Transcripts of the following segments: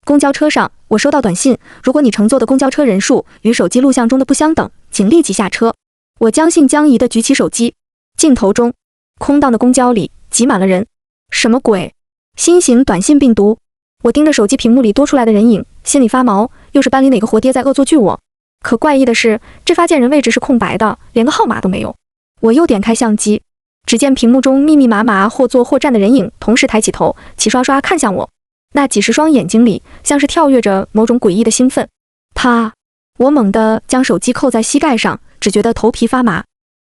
公交车上，我收到短信，如果你乘坐的公交车人数与手机录像中的不相等，请立即下车。我将信将疑地举起手机，镜头中，空荡的公交里挤满了人。什么鬼？新型短信病毒？我盯着手机屏幕里多出来的人影，心里发毛，又是班里哪个活爹在恶作剧我？可怪异的是，这发件人位置是空白的，连个号码都没有。我又点开相机，只见屏幕中密密麻麻或坐或站的人影同时抬起头，齐刷刷看向我。那几十双眼睛里像是跳跃着某种诡异的兴奋。啪！我猛地将手机扣在膝盖上，只觉得头皮发麻，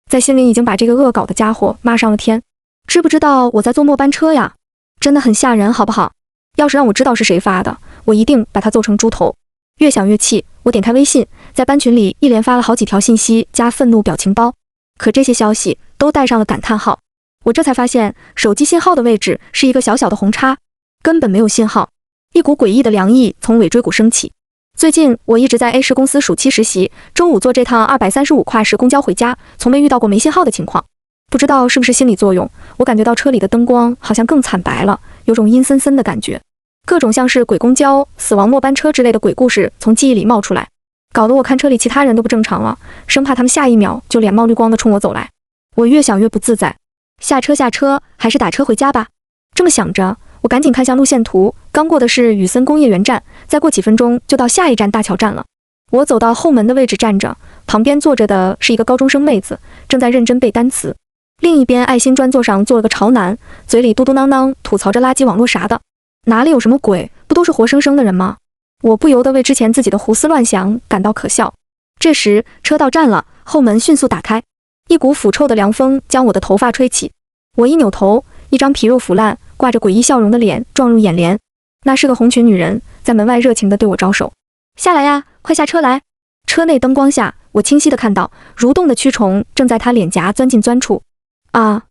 在心里已经把这个恶搞的家伙骂上了天。知不知道我在坐末班车呀？真的很吓人，好不好？要是让我知道是谁发的，我一定把他揍成猪头。越想越气，我点开微信，在班群里一连发了好几条信息加愤怒表情包，可这些消息都带上了感叹号。我这才发现，手机信号的位置是一个小小的红叉，根本没有信号。一股诡异的凉意从尾椎骨升起。最近我一直在 A 市公司暑期实习，周五坐这趟235跨时公交回家，从没遇到过没信号的情况。不知道是不是心理作用，我感觉到车里的灯光好像更惨白了，有种阴森森的感觉。各种像是鬼公交、死亡末班车之类的鬼故事从记忆里冒出来，搞得我看车里其他人都不正常了，生怕他们下一秒就脸冒绿光的冲我走来。我越想越不自在，下车，还是打车回家吧。这么想着，我赶紧看向路线图，刚过的是宇森工业园站，再过几分钟就到下一站大桥站了。我走到后门的位置站着，旁边坐着的是一个高中生妹子，正在认真背单词。另一边爱心专座上坐了个潮男，嘴里嘟嘟囔囔吐槽着垃圾网络啥的。哪里有什么鬼，不都是活生生的人吗？我不由得为之前自己的胡思乱想感到可笑。这时车到站了，后门迅速打开，一股腐臭的凉风将我的头发吹起。我一扭头，一张皮肉腐烂、挂着诡异笑容的脸撞入眼帘。那是个红裙女人，在门外热情地对我招手：“下来呀，快下车来！”车内灯光下，我清晰地看到蠕动的蛆虫正在她脸颊钻进钻出。啊！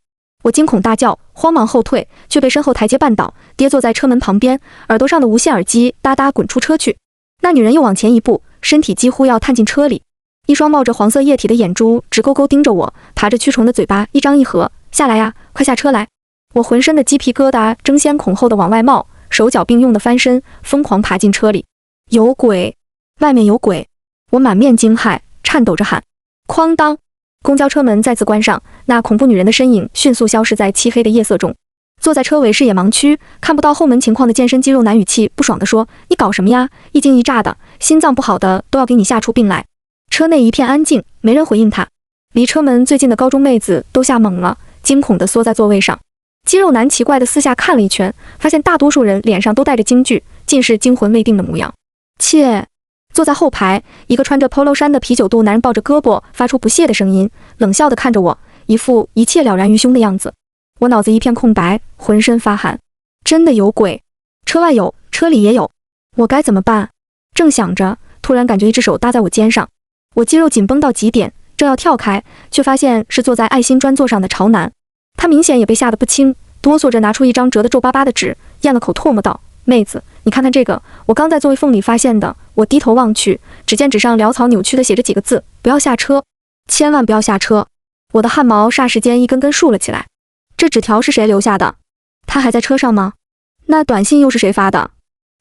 我惊恐大叫，慌忙后退，却被身后台阶绊倒，跌坐在车门旁边，耳朵上的无线耳机哒哒滚出车去。那女人又往前一步，身体几乎要探进车里，一双冒着黄色液体的眼珠直勾勾盯着我，爬着蛆虫的嘴巴一张一合：“下来呀，快下车来！”我浑身的鸡皮疙瘩争先恐后的往外冒，手脚并用的翻身，疯狂爬进车里。有鬼！外面有鬼！我满面惊骇，颤抖着喊。哐当！公交车门再次关上，那恐怖女人的身影迅速消失在漆黑的夜色中。坐在车尾视野盲区，看不到后门情况的健身肌肉男语气不爽地说：“你搞什么呀？一惊一乍的，心脏不好的都要给你吓出病来。”车内一片安静，没人回应他。离车门最近的高中妹子都吓懵了，惊恐地缩在座位上。肌肉男奇怪地四下看了一圈，发现大多数人脸上都带着惊惧，尽是惊魂未定的模样。切！坐在后排，一个穿着 polo 衫的啤酒肚男人抱着胳膊，发出不屑的声音，冷笑地看着我，一副一切了然于胸的样子。我脑子一片空白，浑身发寒。真的有鬼！车外有，车里也有，我该怎么办？正想着，突然感觉一只手搭在我肩上，我肌肉紧绷到极点，正要跳开，却发现是坐在爱心专座上的潮男。他明显也被吓得不轻，哆嗦着拿出一张折得皱巴巴的纸，咽了口唾沫道：“妹子，你看看这个，我刚在座位缝里发现的。”我低头望去，只见纸上潦草扭曲地写着几个字：“不要下车，千万不要下车。”我的汗毛霎时间一根根竖了起来。这纸条是谁留下的？他还在车上吗？那短信又是谁发的？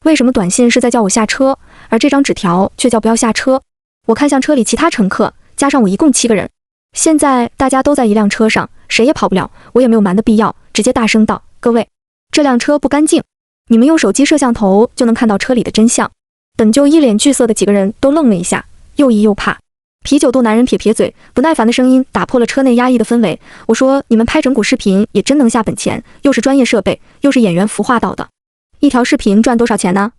为什么短信是在叫我下车，而这张纸条却叫不要下车？我看向车里其他乘客，加上我一共7个人。现在大家都在一辆车上，谁也跑不了，我也没有瞒的必要，直接大声道：“各位，这辆车不干净，你们用手机摄像头就能看到车里的真相。”等就一脸惧色的几个人都愣了一下，又疑又怕。啤酒肚男人撇撇嘴，不耐烦的声音打破了车内压抑的氛围。我说：“你们拍整蛊视频也真能下本钱，又是专业设备，又是演员孵化到的，一条视频赚多少钱呢？”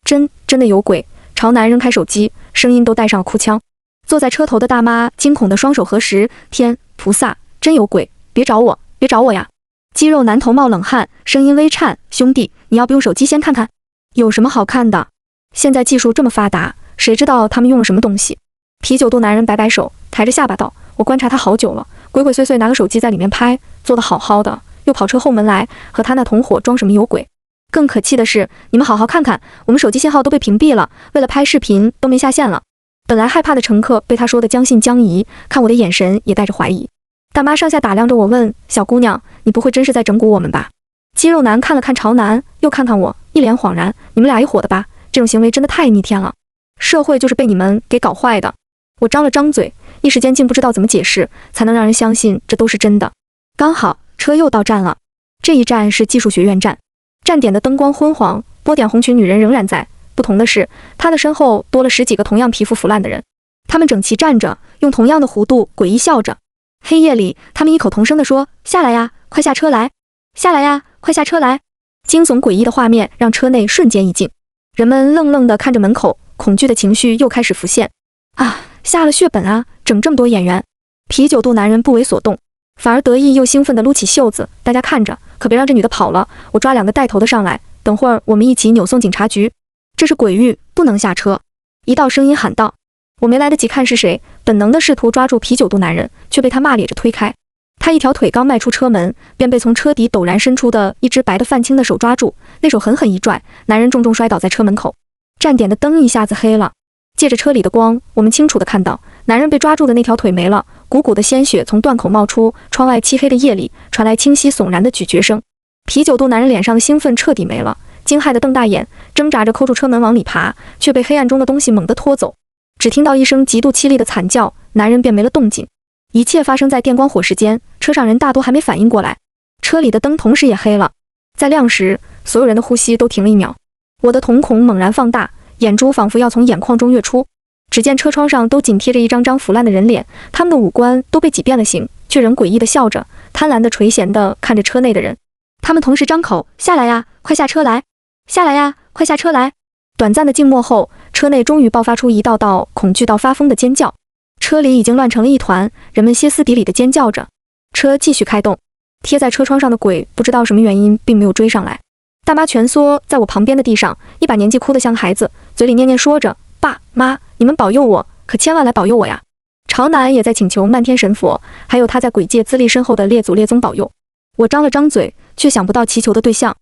真的有鬼！潮男扔开手机，声音都带上了哭腔。坐在车头的大妈惊恐的双手合十：“天菩萨，真有鬼！别找我，别找我呀！”肌肉男头冒冷汗，声音微颤：“兄弟，你要不用手机先看看？有什么好看的？现在技术这么发达，谁知道他们用了什么东西？”啤酒肚男人摆摆手，抬着下巴道：“我观察他好久了，鬼鬼祟祟拿个手机在里面拍，做得好好的，又跑车后门来，和他那同伙装什么有鬼？更可气的是，你们好好看看，我们手机信号都被屏蔽了，为了拍视频都没下线了。”本来害怕的乘客被他说的将信将疑，看我的眼神也带着怀疑。大妈上下打量着我，问：“小姑娘，你不会真是在整蛊我们吧？”肌肉男看了看潮男，又看看我，一脸恍然：“你们俩一伙的吧？这种行为真的太逆天了，社会就是被你们给搞坏的。我张了张嘴，一时间竟不知道怎么解释才能让人相信这都是真的。刚好车又到站了，这一站是技术学院站，站点的灯光昏黄，波点红裙女人仍然在，不同的是，她的身后多了10几个同样皮肤腐烂的人，他们整齐站着，用同样的弧度诡异笑着。黑夜里，他们异口同声地说：“下来呀，快下车来！下来呀，快下车来！”惊悚诡异的画面让车内瞬间一静，人们愣愣地看着门口，恐惧的情绪又开始浮现。啊，下了血本啊，整这么多演员！啤酒肚男人不为所动，反而得意又兴奋地撸起袖子。大家看着，可别让这女的跑了，我抓2个带头的上来，等会儿我们一起扭送警察局。这是鬼域，不能下车！一道声音喊道。我没来得及看是谁，本能的试图抓住啤酒肚男人，却被他骂咧着推开。他一条腿刚迈出车门，便被从车底陡然伸出的一只白得泛青的手抓住，那手狠狠一拽，男人重重摔倒在车门口。站点的灯一下子黑了，借着车里的光，我们清楚地看到男人被抓住的那条腿没了，鼓鼓的鲜血从断口冒出，窗外漆黑的夜里传来清晰悚然的咀嚼声。啤酒肚男人脸上的兴奋彻底没了，惊骇地瞪大眼，挣扎着抠住车门往里爬，却被黑暗中的东西猛地拖走。只听到一声极度凄厉的惨叫，男人便没了动静。一切发生在电光火石间，车上人大多还没反应过来，车里的灯同时也黑了。在亮时，所有人的呼吸都停了1秒。我的瞳孔猛然放大，眼珠仿佛要从眼眶中跃出。只见车窗上都紧贴着一张张腐烂的人脸，他们的五官都被挤变了形，却仍诡异地笑着，贪婪地垂涎地看着车内的人。他们同时张口：“下来呀，快下车来！下来呀，快下车来！”短暂的静默后，车内终于爆发出一道道恐惧到发疯的尖叫。车里已经乱成了一团，人们歇斯底里地尖叫着。车继续开动，贴在车窗上的鬼不知道什么原因并没有追上来。大妈蜷缩在我旁边的地上，一把年纪哭得像孩子，嘴里念念说着：“爸妈，你们保佑我，可千万来保佑我呀！”朝南也在请求漫天神佛，还有他在鬼界资历深厚的列祖列宗保佑。我张了张嘴，却想不到祈求的对象。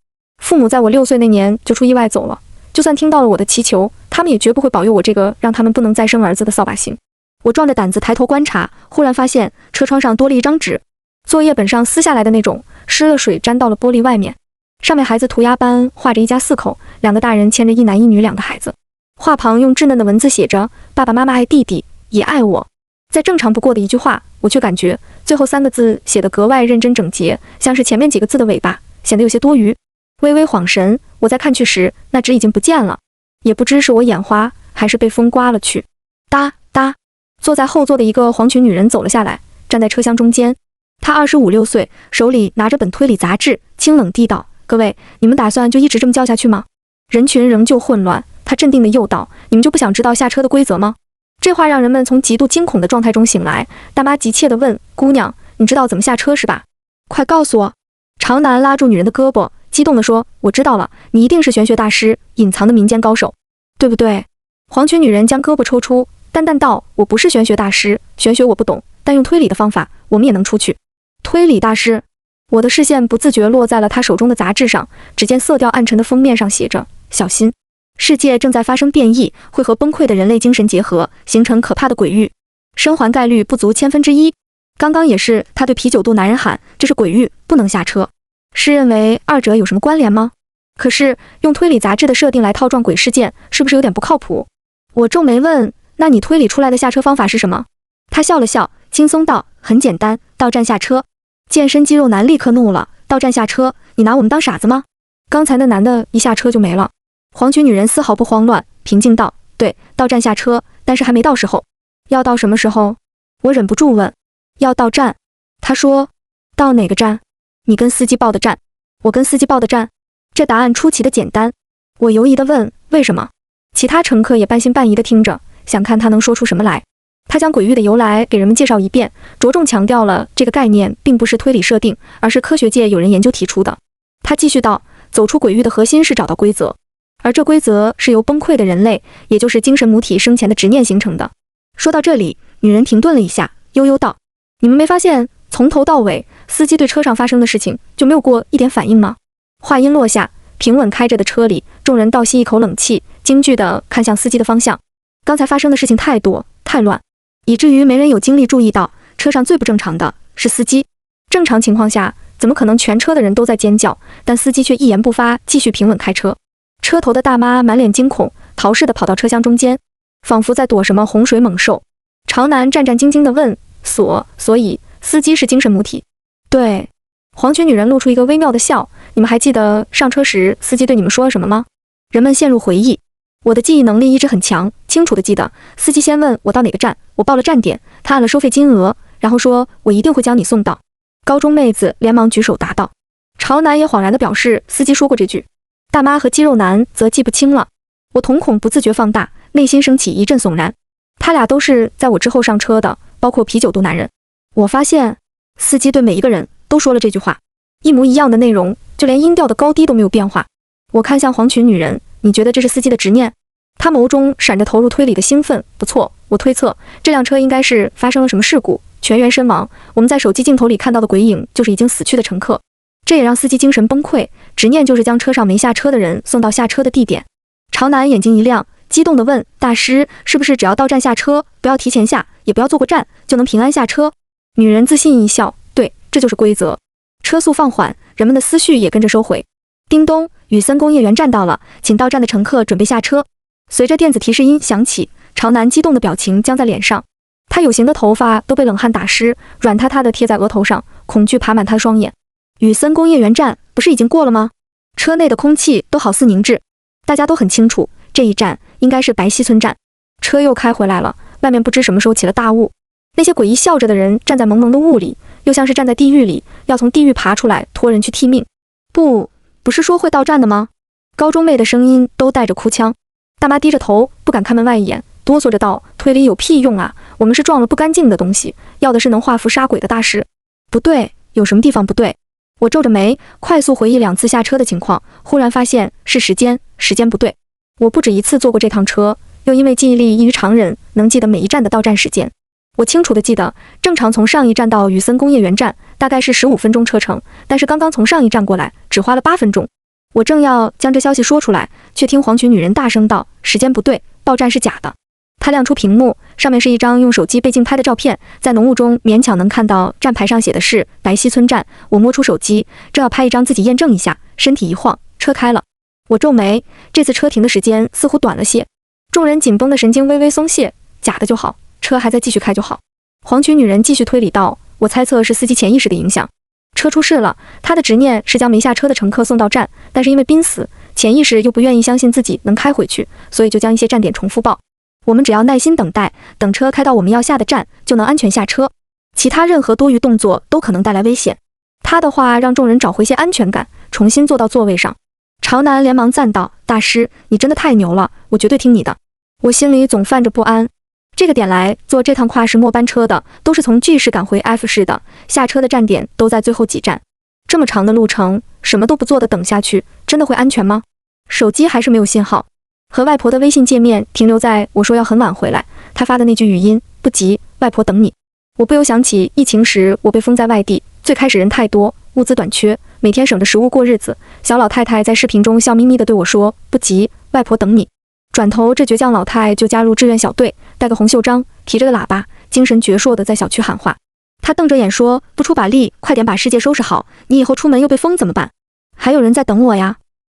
父母在我6岁那年就出意外走了，就算听到了我的祈求，他们也绝不会保佑我这个让他们不能再生儿子的扫把星。我壮着胆子抬头观察，忽然发现车窗上多了一张纸，作业本上撕下来的那种，湿了水沾到了玻璃外面。上面孩子涂鸦般画着一家4口，2个大人牵着1男1女2个孩子，画旁用稚嫩的文字写着：“爸爸妈妈爱弟弟，也爱我。”再正常不过的一句话，我却感觉最后3个字写得格外认真整洁，像是前面几个字的尾巴，显得有些多余。微微晃神，我再看去时，那纸已经不见了，也不知是我眼花，还是被风刮了去。哒哒，坐在后座的一个黄裙女人走了下来，站在车厢中间。她25、6岁，手里拿着本推理杂志，清冷地道：“各位，你们打算就一直这么叫下去吗？”人群仍旧混乱，她镇定地诱导：“你们就不想知道下车的规则吗？”这话让人们从极度惊恐的状态中醒来。大妈急切地问：“姑娘，你知道怎么下车是吧？快告诉我！”朝南拉住女人的胳膊，激动地说：“我知道了，你一定是玄学大师，隐藏的民间高手，对不对？”黄裙女人将胳膊抽出，淡淡道：“我不是玄学大师，玄学我不懂，但用推理的方法，我们也能出去。”推理大师？我的视线不自觉落在了她手中的杂志上，只见色调暗沉的封面上写着：“小心，世界正在发生变异，会和崩溃的人类精神结合，形成可怕的鬼域，生还概率不足1/1000。”刚刚也是他对啤酒肚男人喊：“这是鬼域，不能下车。”是认为二者有什么关联吗？可是用推理杂志的设定来套撞鬼事件，是不是有点不靠谱？我皱眉问：“那你推理出来的下车方法是什么？”他笑了笑，轻松道：“很简单，到站下车。”健身肌肉男立刻怒了：“到站下车？你拿我们当傻子吗？刚才那男的一下车就没了。”黄裙女人丝毫不慌乱，平静道：“对，到站下车，但是还没到时候。”要到什么时候？我忍不住问。要到站。他说：“到哪个站？”你跟司机报的站。我跟司机报的站。这答案出奇的简单。我犹疑地问：“为什么？”其他乘客也半信半疑地听着，想看他能说出什么来。他将鬼域的由来给人们介绍一遍，着重强调了这个概念并不是推理设定，而是科学界有人研究提出的。他继续道：“走出鬼域的核心是找到规则，而这规则是由崩溃的人类，也就是精神母体生前的执念形成的。”说到这里，女人停顿了一下，悠悠道：“你们没发现从头到尾司机对车上发生的事情就没有过一点反应吗？”话音落下，平稳开着的车里，众人倒吸一口冷气，惊惧地看向司机的方向。刚才发生的事情太多太乱，以至于没人有精力注意到车上最不正常的是司机。正常情况下，怎么可能全车的人都在尖叫，但司机却一言不发，继续平稳开车。车头的大妈满脸惊恐，逃似的跑到车厢中间，仿佛在躲什么洪水猛兽。朝南战战兢兢地问：所以司机是精神母体？对。黄裙女人露出一个微妙的笑。你们还记得上车时司机对你们说了什么吗？人们陷入回忆。我的记忆能力一直很强，清楚地记得，司机先问我到哪个站，我报了站点，他按了收费金额，然后说我一定会将你送到。高中妹子连忙举手答道。朝南也恍然地表示司机说过这句。大妈和肌肉男则记不清了。我瞳孔不自觉放大，内心升起一阵悚然。他俩都是在我之后上车的，包括啤酒肚男人。我发现司机对每一个人都说了这句话，一模一样的内容，就连音调的高低都没有变化。我看向黄裙女人，你觉得这是司机的执念？她眸中闪着投入推理的兴奋。不错，我推测这辆车应该是发生了什么事故，全员身亡。我们在手机镜头里看到的鬼影就是已经死去的乘客，这也让司机精神崩溃，执念就是将车上没下车的人送到下车的地点。朝南眼睛一亮，激动地问：大师，是不是只要到站下车，不要提前下，也不要坐过站，就能平安下车？女人自信一笑，对，这就是规则。车速放缓，人们的思绪也跟着收回。叮咚，宇森工业园站到了，请到站的乘客准备下车。随着电子提示音响起，朝南激动的表情僵在脸上，他有型的头发都被冷汗打湿，软塌塌的贴在额头上，恐惧爬满他的双眼。宇森工业园站不是已经过了吗？车内的空气都好似凝滞，大家都很清楚，这一站应该是白溪村站。车又开回来了，外面不知什么时候起了大雾，那些诡异笑着的人站在蒙蒙的雾里，又像是站在地狱里，要从地狱爬出来托人去替命。不是说会到站的吗？高中妹的声音都带着哭腔。大妈低着头，不敢看门外一眼，哆嗦着道：推理有屁用啊，我们是撞了不干净的东西，要的是能画符杀鬼的大师。不对，有什么地方不对？我皱着眉，快速回忆2次下车的情况，忽然发现是时间不对。我不止一次坐过这趟车，又因为记忆力异于常人，能记得每一站的到站时间。我清楚地记得，正常从上一站到宇森工业园站大概是15分钟车程，但是刚刚从上一站过来只花了8分钟。我正要将这消息说出来，却听黄裙女人大声道：时间不对，报站是假的。她亮出屏幕，上面是一张用手机背镜拍的照片，在浓雾中勉强能看到站牌上写的是白溪村站。我摸出手机，正要拍一张自己验证一下，身体一晃，车开了。我皱眉，这次车停的时间似乎短了些。众人紧绷的神经微微松懈，假的就好，车还在继续开就好。黄裙女人继续推理道：我猜测是司机潜意识的影响，车出事了，他的执念是将没下车的乘客送到站，但是因为濒死，潜意识又不愿意相信自己能开回去，所以就将一些站点重复报。我们只要耐心等待，等车开到我们要下的站，就能安全下车。其他任何多余动作都可能带来危险。他的话让众人找回些安全感，重新坐到座位上。朝南连忙赞道：大师，你真的太牛了，我绝对听你的。我心里总泛着不安。这个点来坐这趟跨市末班车的，都是从 G 市赶回 F 市的，下车的站点都在最后几站。这么长的路程，什么都不做的等下去，真的会安全吗？手机还是没有信号。和外婆的微信界面停留在我说要很晚回来，她发的那句语音：不急，外婆等你。我不由想起疫情时我被封在外地，最开始人太多，物资短缺，每天省着食物过日子。小老太太在视频中笑眯眯地对我说：不急，外婆等你。转头这倔强老太就加入志愿小队，带个红袖章，提着个喇叭，精神矍铄地在小区喊话。她瞪着眼说：不出把力，快点把世界收拾好，你以后出门又被封怎么办？还有人在等我呀。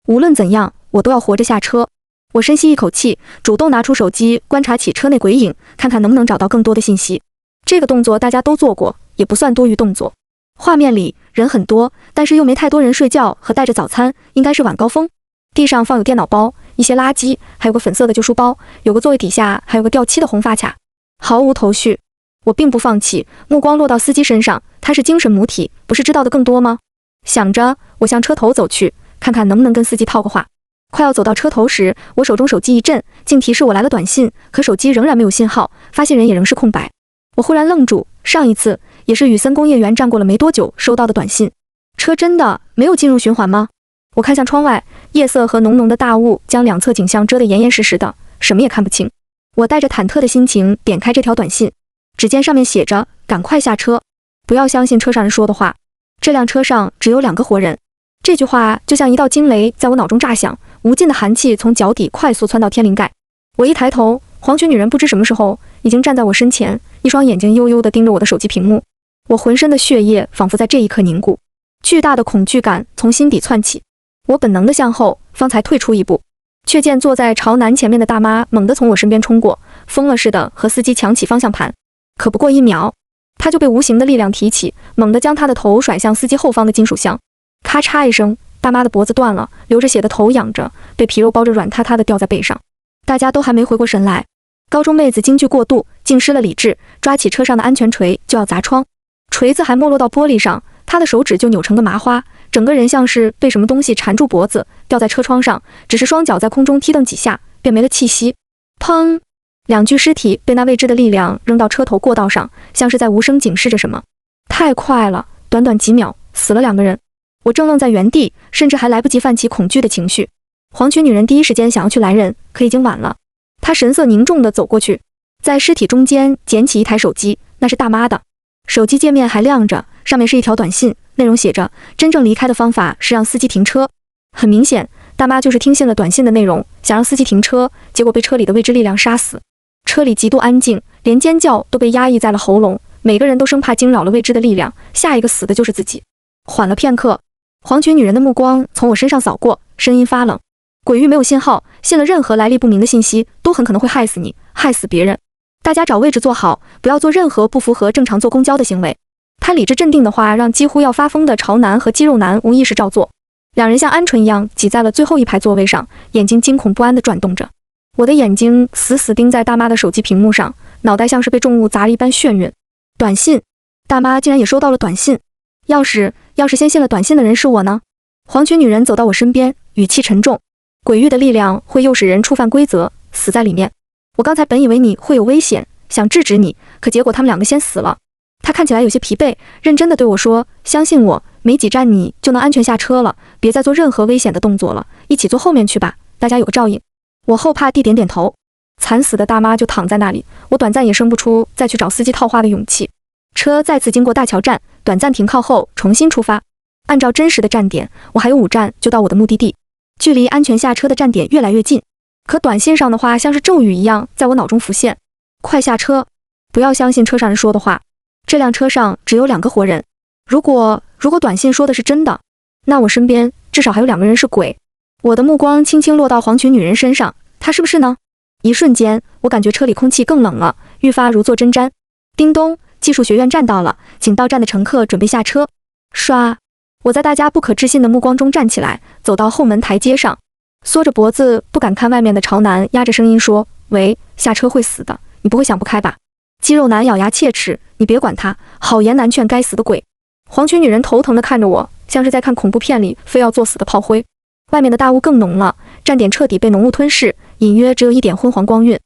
无论怎样，我都要活着下车。我深吸一口气，主动拿出手机观察起车内鬼影，看看能不能找到更多的信息。这个动作大家都做过，也不算多余动作。画面里人很多，但是又没太多人睡觉和带着早餐，应该是晚高峰。地上放有电脑包，一些垃圾，还有个粉色的旧书包，有个座位底下还有个掉漆的红发卡，毫无头绪。我并不放弃，目光落到司机身上，他是精神母体，不是知道的更多吗？想着，我向车头走去，看看能不能跟司机套个话。快要走到车头时，我手中手机一震，竟提示我来了短信，可手机仍然没有信号，发信人也仍是空白。我忽然愣住，上一次也是宇森工业园站过了没多久收到的短信，车真的没有进入循环吗？我看向窗外，夜色和浓浓的大雾将两侧景象遮得严严实实的，什么也看不清。我带着忐忑的心情点开这条短信，只见上面写着：赶快下车，不要相信车上人说的话，这辆车上只有2个活人。这句话就像一道惊雷在我脑中炸响，无尽的寒气从脚底快速窜到天灵盖。我一抬头，黄裙女人不知什么时候已经站在我身前，一双眼睛悠悠地盯着我的手机屏幕。我浑身的血液仿佛在这一刻凝固，巨大的恐惧感从心底窜起。我本能地向后，方才退出一步。却见坐在朝南前面的大妈猛地从我身边冲过，疯了似的和司机抢起方向盘。可不过1秒，她就被无形的力量提起，猛地将她的头甩向司机后方的金属箱。咔嚓一声，大妈的脖子断了，流着血的头仰着，被皮肉包着软塌塌的掉在背上。大家都还没回过神来，高中妹子惊惧过度，竟失了理智，抓起车上的安全锤就要砸窗，锤子还没落到玻璃上，她的手指就扭成个麻花，整个人像是被什么东西缠住脖子，掉在车窗上，只是双脚在空中踢蹬几下，便没了气息。砰！2具尸体被那未知的力量扔到车头过道上，像是在无声警示着什么。太快了，短短几秒，死了2个人。我正愣在原地，甚至还来不及泛起恐惧的情绪。黄裙女人第一时间想要去拦人，可已经晚了。她神色凝重地走过去，在尸体中间捡起一台手机，那是大妈的。手机界面还亮着，上面是一条短信，内容写着：真正离开的方法是让司机停车。很明显，大妈就是听信了短信的内容，想让司机停车，结果被车里的未知力量杀死。车里极度安静，连尖叫都被压抑在了喉咙，每个人都生怕惊扰了未知的力量，下一个死的就是自己。缓了片刻，黄裙女人的目光从我身上扫过，声音发冷：鬼域没有信号，信了任何来历不明的信息，都很可能会害死你，害死别人。大家找位置坐好，不要做任何不符合正常坐公交的行为。他理智镇定的话，让几乎要发疯的朝南和肌肉男无意识照做。2人像鹌鹑一样挤在了最后一排座位上，眼睛惊恐不安地转动着。我的眼睛死死盯在大妈的手机屏幕上，脑袋像是被重物砸了一般眩晕。短信，大妈竟然也收到了短信。要是先信了短信的人是我呢？黄裙女人走到我身边，语气沉重：鬼域的力量会诱使人触犯规则，死在里面。我刚才本以为你会有危险，想制止你，可结果他们2个先死了。她看起来有些疲惫，认真地对我说：相信我，没几站你就能安全下车了，别再做任何危险的动作了，一起坐后面去吧，大家有个照应。我后怕地点点头。惨死的大妈就躺在那里，我短暂也生不出再去找司机套话的勇气。车再次经过大桥站，短暂停靠后重新出发。按照真实的站点，我还有5站就到我的目的地，距离安全下车的站点越来越近。可短信上的话像是咒语一样在我脑中浮现：快下车，不要相信车上人说的话。这辆车上只有2个活人，如果短信说的是真的，那我身边至少还有2个人是鬼。我的目光轻轻落到黄裙女人身上，她是不是呢？一瞬间，我感觉车里空气更冷了，愈发如坐针毡。叮咚，技术学院站到了，请到站的乘客准备下车。唰，我在大家不可置信的目光中站起来，走到后门台阶上，缩着脖子不敢看外面的朝南，压着声音说：喂，下车会死的，你不会想不开吧？肌肉男咬牙切齿：你别管他，好言难劝该死的鬼。黄裙女人头疼地看着我，像是在看恐怖片里非要作死的炮灰。外面的大雾更浓了，站点彻底被浓雾吞噬，隐约只有一点昏黄光晕。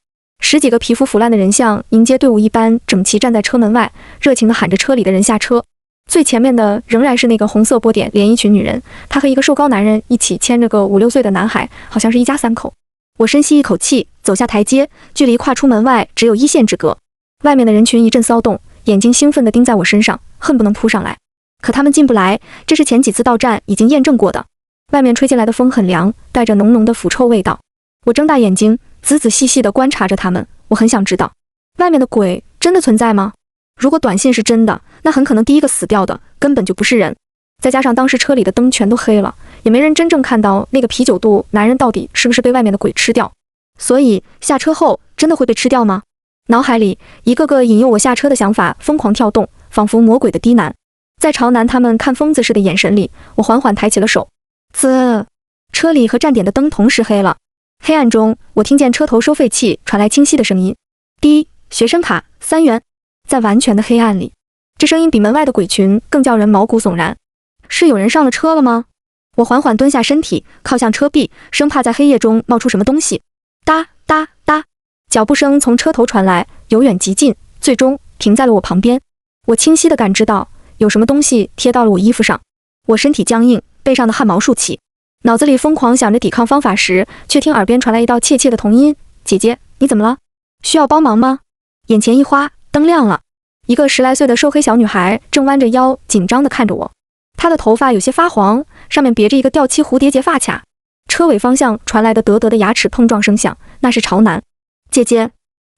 10几个皮肤腐烂的人像迎接队伍一般整齐站在车门外，热情地喊着车里的人下车。最前面的仍然是那个红色波点连衣裙女人，她和一个瘦高男人一起牵着个5、6岁的男孩，好像是一家3口。我深吸一口气，走下台阶，距离跨出门外只有1线之隔。外面的人群一阵骚动，眼睛兴奋地盯在我身上，恨不能扑上来。可他们进不来，这是前几次到站已经验证过的。外面吹进来的风很凉，带着浓浓的腐臭味道。我睁大眼睛，仔仔细细地观察着他们，我很想知道，外面的鬼真的存在吗？如果短信是真的，那很可能第一个死掉的根本就不是人。再加上当时车里的灯全都黑了，也没人真正看到那个啤酒肚男人到底是不是被外面的鬼吃掉。所以下车后真的会被吃掉吗？脑海里一个个引诱我下车的想法疯狂跳动，仿佛魔鬼的低喃。在朝南他们看疯子似的眼神里，我缓缓抬起了手。车里和站点的灯同时黑了。黑暗中，我听见车头收费器传来清晰的声音：滴，学生卡3元。在完全的黑暗里，这声音比门外的鬼群更叫人毛骨悚然。是有人上了车了吗？我缓缓蹲下身体，靠向车壁，生怕在黑夜中冒出什么东西。哒哒哒，脚步声从车头传来，由远及近，最终停在了我旁边。我清晰地感知到有什么东西贴到了我衣服上，我身体僵硬，背上的汗毛竖起，脑子里疯狂想着抵抗方法时，却听耳边传来一道怯怯的童音：姐姐，你怎么了？需要帮忙吗？眼前一花，灯亮了，一个10来岁的瘦黑小女孩正弯着腰，紧张地看着我。她的头发有些发黄，上面别着一个吊漆蝴蝶结发卡。车尾方向传来的得得的牙齿碰撞声响，那是朝南。姐姐，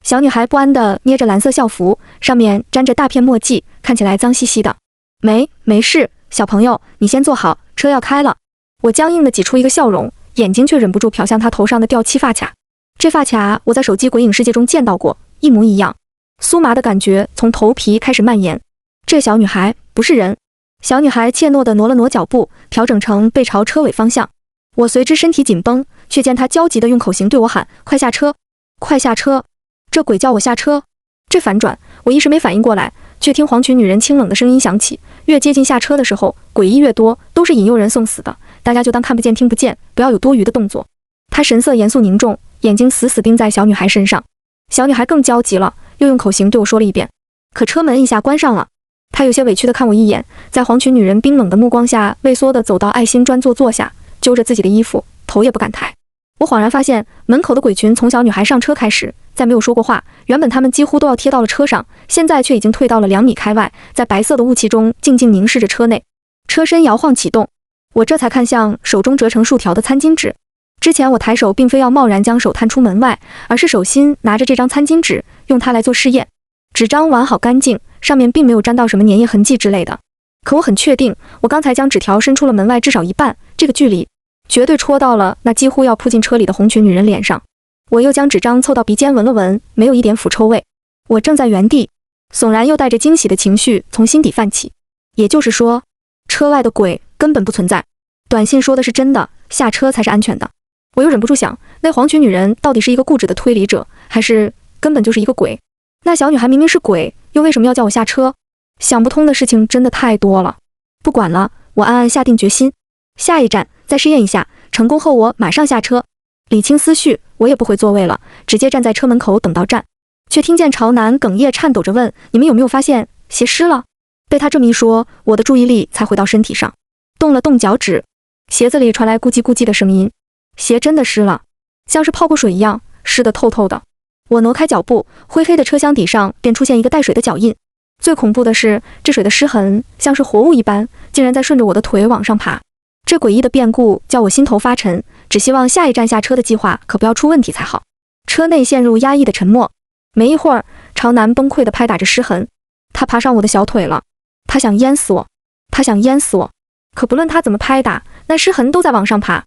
小女孩不安地捏着蓝色校服，上面沾着大片墨迹，看起来脏兮兮的。没事，小朋友，你先坐好，车要开了。我僵硬地挤出一个笑容，眼睛却忍不住瞟向他头上的掉漆发卡。这发卡我在手机鬼影世界中见到过，一模一样。酥麻的感觉从头皮开始蔓延。这小女孩不是人。小女孩怯懦地挪了挪脚步，调整成背朝车尾方向。我随之身体紧绷，却见她焦急地用口型对我喊：“快下车，快下车！”这鬼叫我下车。这反转，我一时没反应过来，却听黄裙女人清冷的声音响起。越接近下车的时候，诡异越多，都是引诱人送死的，大家就当看不见听不见，不要有多余的动作。她神色严肃凝重，眼睛死死盯在小女孩身上。小女孩更焦急了，又用口型对我说了一遍。可车门一下关上了。她有些委屈地看我一眼，在黄裙女人冰冷的目光下，畏缩地走到爱心专座坐下，揪着自己的衣服，头也不敢抬。我恍然发现，门口的鬼群从小女孩上车开始，再没有说过话。原本他们几乎都要贴到了车上，现在却已经退到了2米开外，在白色的雾气中静静凝视着车内。车身摇晃启动，我这才看向手中折成数条的餐巾纸。之前我抬手并非要贸然将手探出门外，而是手心拿着这张餐巾纸，用它来做试验。纸张完好干净，上面并没有沾到什么粘液痕迹之类的。可我很确定，我刚才将纸条伸出了门外至少一半，这个距离绝对戳到了那几乎要扑进车里的红裙女人脸上。我又将纸张凑到鼻尖闻了闻，没有一点腐臭味。我正在原地，悚然又带着惊喜的情绪从心底泛起。也就是说，车外的鬼根本不存在。短信说的是真的，下车才是安全的。我又忍不住想，那黄裙女人到底是一个固执的推理者，还是根本就是一个鬼？那小女孩明明是鬼，又为什么要叫我下车？想不通的事情真的太多了。不管了，我暗暗下定决心，下一站再试验一下，成功后我马上下车。理清思绪，我也不回座位了，直接站在车门口等到站。却听见朝南哽咽颤抖着问：“你们有没有发现鞋湿了？”被他这么一说，我的注意力才回到身体上，动了动脚趾，鞋子里传来咕叽咕叽的声音，鞋真的湿了，像是泡过水一样，湿得透透的。我挪开脚步，灰黑的车厢底上便出现一个带水的脚印。最恐怖的是，这水的湿痕像是活物一般，竟然在顺着我的腿往上爬。这诡异的变故叫我心头发沉，只希望下一站下车的计划可不要出问题才好。车内陷入压抑的沉默。没一会儿，朝南崩溃地拍打着湿痕，他爬上我的小腿了，他想淹死我，他想淹死我。可不论他怎么拍打，那湿痕都在往上爬。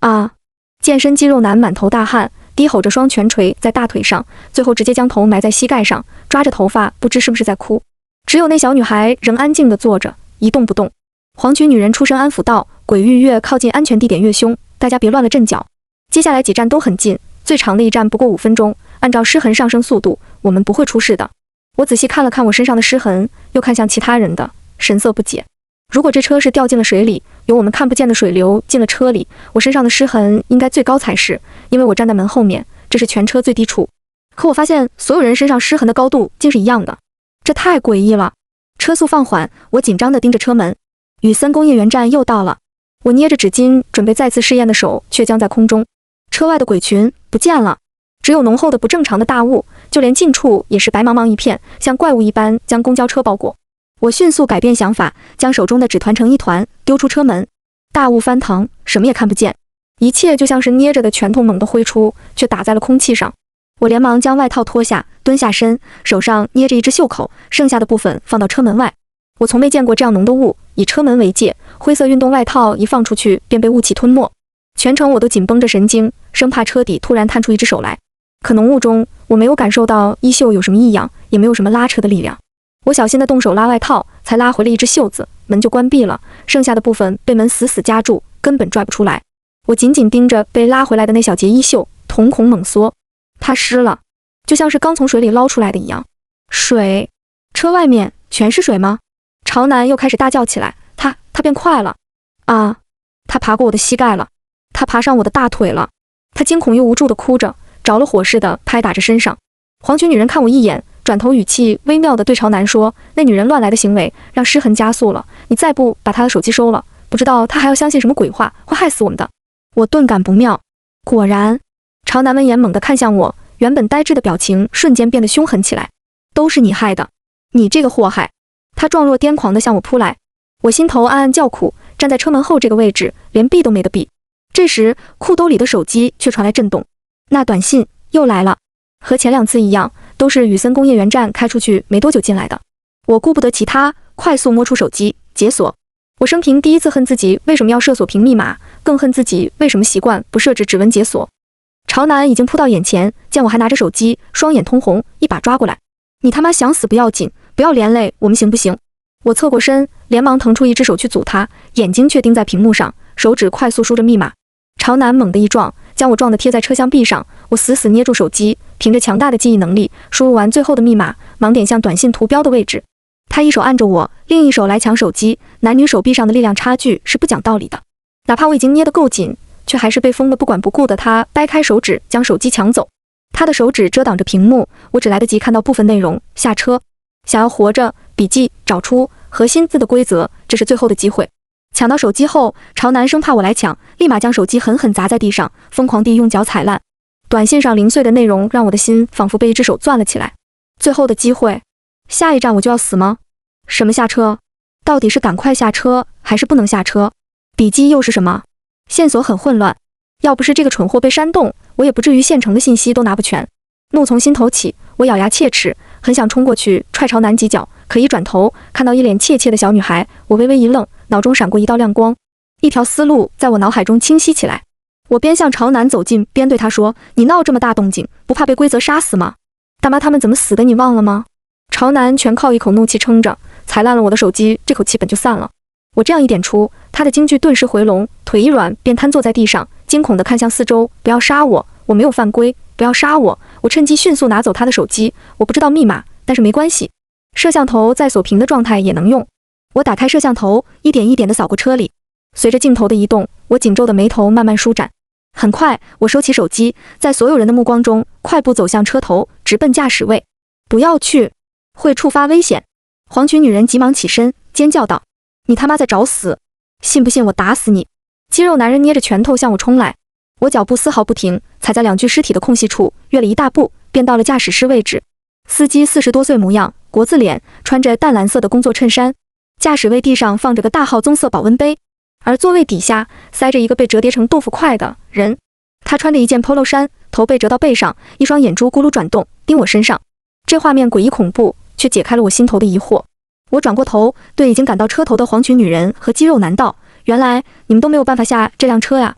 啊！健身肌肉男满头大汗，低吼着，双拳捶在大腿上，最后直接将头埋在膝盖上，抓着头发，不知是不是在哭。只有那小女孩仍安静地坐着，一动不动。黄裙女人出声安抚道：“鬼域越靠近安全地点越凶，大家别乱了阵脚。接下来几站都很近，最长的一站不过5分钟，按照湿痕上升速度，我们不会出事的。”我仔细看了看我身上的湿痕，又看向其他人的，神色不解。如果这车是掉进了水里，有我们看不见的水流进了车里，我身上的湿痕应该最高才是，因为我站在门后面，这是全车最低处。可我发现所有人身上湿痕的高度竟是一样的，这太诡异了。车速放缓，我紧张地盯着车门。雨森工业园站又到了，我捏着纸巾准备再次试验的手却僵在空中。车外的鬼群不见了，只有浓厚的不正常的大雾，就连近处也是白茫茫一片，像怪物一般将公交车包裹。我迅速改变想法，将手中的纸团成一团，丢出车门。大雾翻腾，什么也看不见，一切就像是捏着的拳头猛地挥出，却打在了空气上。我连忙将外套脱下，蹲下身，手上捏着一只袖口，剩下的部分放到车门外。我从没见过这样浓的雾，以车门为界，灰色运动外套一放出去便被雾气吞没。全程我都紧绷着神经，生怕车底突然探出一只手来。可浓雾中，我没有感受到衣袖有什么异样，也没有什么拉扯的力量。我小心地动手拉外套，才拉回了一只袖子，门就关闭了，剩下的部分被门死死夹住，根本拽不出来。我紧紧盯着被拉回来的那小截衣袖，瞳孔猛缩，它湿了，就像是刚从水里捞出来的一样。水？车外面全是水吗？朝南又开始大叫起来，他变快了啊！他爬过我的膝盖了，他爬上我的大腿了。他惊恐又无助地哭着，着了火似的拍打着身上。黄裙女人看我一眼，转头语气微妙地对朝南说：“那女人乱来的行为让湿痕加速了，你再不把她的手机收了，不知道她还要相信什么鬼话，会害死我们的。”我顿感不妙。果然，朝南闻言猛地看向我，原本呆滞的表情瞬间变得凶狠起来。都是你害的，你这个祸害！他状若癫狂地向我扑来，我心头暗暗叫苦，站在车门后这个位置，连避都没得避。这时，裤兜里的手机却传来震动，那短信又来了，和前2次一样，都是雨森工业园站开出去没多久进来的。我顾不得其他，快速摸出手机，解锁。我生平第一次恨自己为什么要设锁屏密码，更恨自己为什么习惯不设置指纹解锁。朝南已经扑到眼前，见我还拿着手机，双眼通红，一把抓过来。你他妈想死不要紧，不要连累我们行不行？我侧过身，连忙腾出一只手去阻他，眼睛却盯在屏幕上，手指快速输着密码。朝南猛地一撞，将我撞得贴在车厢壁上，我死死捏住手机，凭着强大的记忆能力，输入完最后的密码，盲点向短信图标的位置。他一手按着我，另一手来抢手机，男女手臂上的力量差距是不讲道理的。哪怕我已经捏得够紧，却还是被疯得不管不顾的他掰开手指将手机抢走。他的手指遮挡着屏幕，我只来得及看到部分内容。下车，想要活着，笔记找出核心字的规则，这是最后的机会。抢到手机后，朝南生怕我来抢，立马将手机狠狠砸在地上，疯狂地用脚踩烂。短信上零碎的内容让我的心仿佛被一只手攥了起来。最后的机会，下一站我就要死吗？什么下车？到底是赶快下车，还是不能下车？笔记又是什么？线索很混乱。要不是这个蠢货被煽动，我也不至于现成的信息都拿不全。怒从心头起，我咬牙切齿，很想冲过去踹朝南几脚，可一转头看到一脸怯怯的小女孩，我微微一愣，脑中闪过一道亮光，一条思路在我脑海中清晰起来。我边向朝南走近，边对他说：“你闹这么大动静，不怕被规则杀死吗？大妈他们怎么死的，你忘了吗？”朝南全靠一口怒气撑着，踩烂了我的手机，这口气本就散了。我这样一点出，他的惊惧顿时回笼，腿一软便瘫坐在地上，惊恐地看向四周：“不要杀我，我没有犯规，不要杀我！”我趁机迅速拿走他的手机，我不知道密码，但是没关系，摄像头在锁屏的状态也能用。我打开摄像头，一点一点地扫过车里，随着镜头的移动，我紧皱的眉头慢慢舒展。很快，我收起手机，在所有人的目光中，快步走向车头，直奔驾驶位。不要去，会触发危险！黄裙女人急忙起身，尖叫道：“你他妈在找死！信不信我打死你！”肌肉男人捏着拳头向我冲来，我脚步丝毫不停，踩在两具尸体的空隙处，跃了一大步，便到了驾驶室位置。司机40多岁模样，国字脸，穿着淡蓝色的工作衬衫。驾驶位地上放着个大号棕色保温杯，而座位底下塞着一个被折叠成豆腐块的人。他穿着一件 polo 衫，头被折到背上，一双眼珠咕噜转动，盯我身上。这画面诡异恐怖，却解开了我心头的疑惑。我转过头，对已经赶到车头的黄裙女人和肌肉男道：“原来你们都没有办法下这辆车呀！”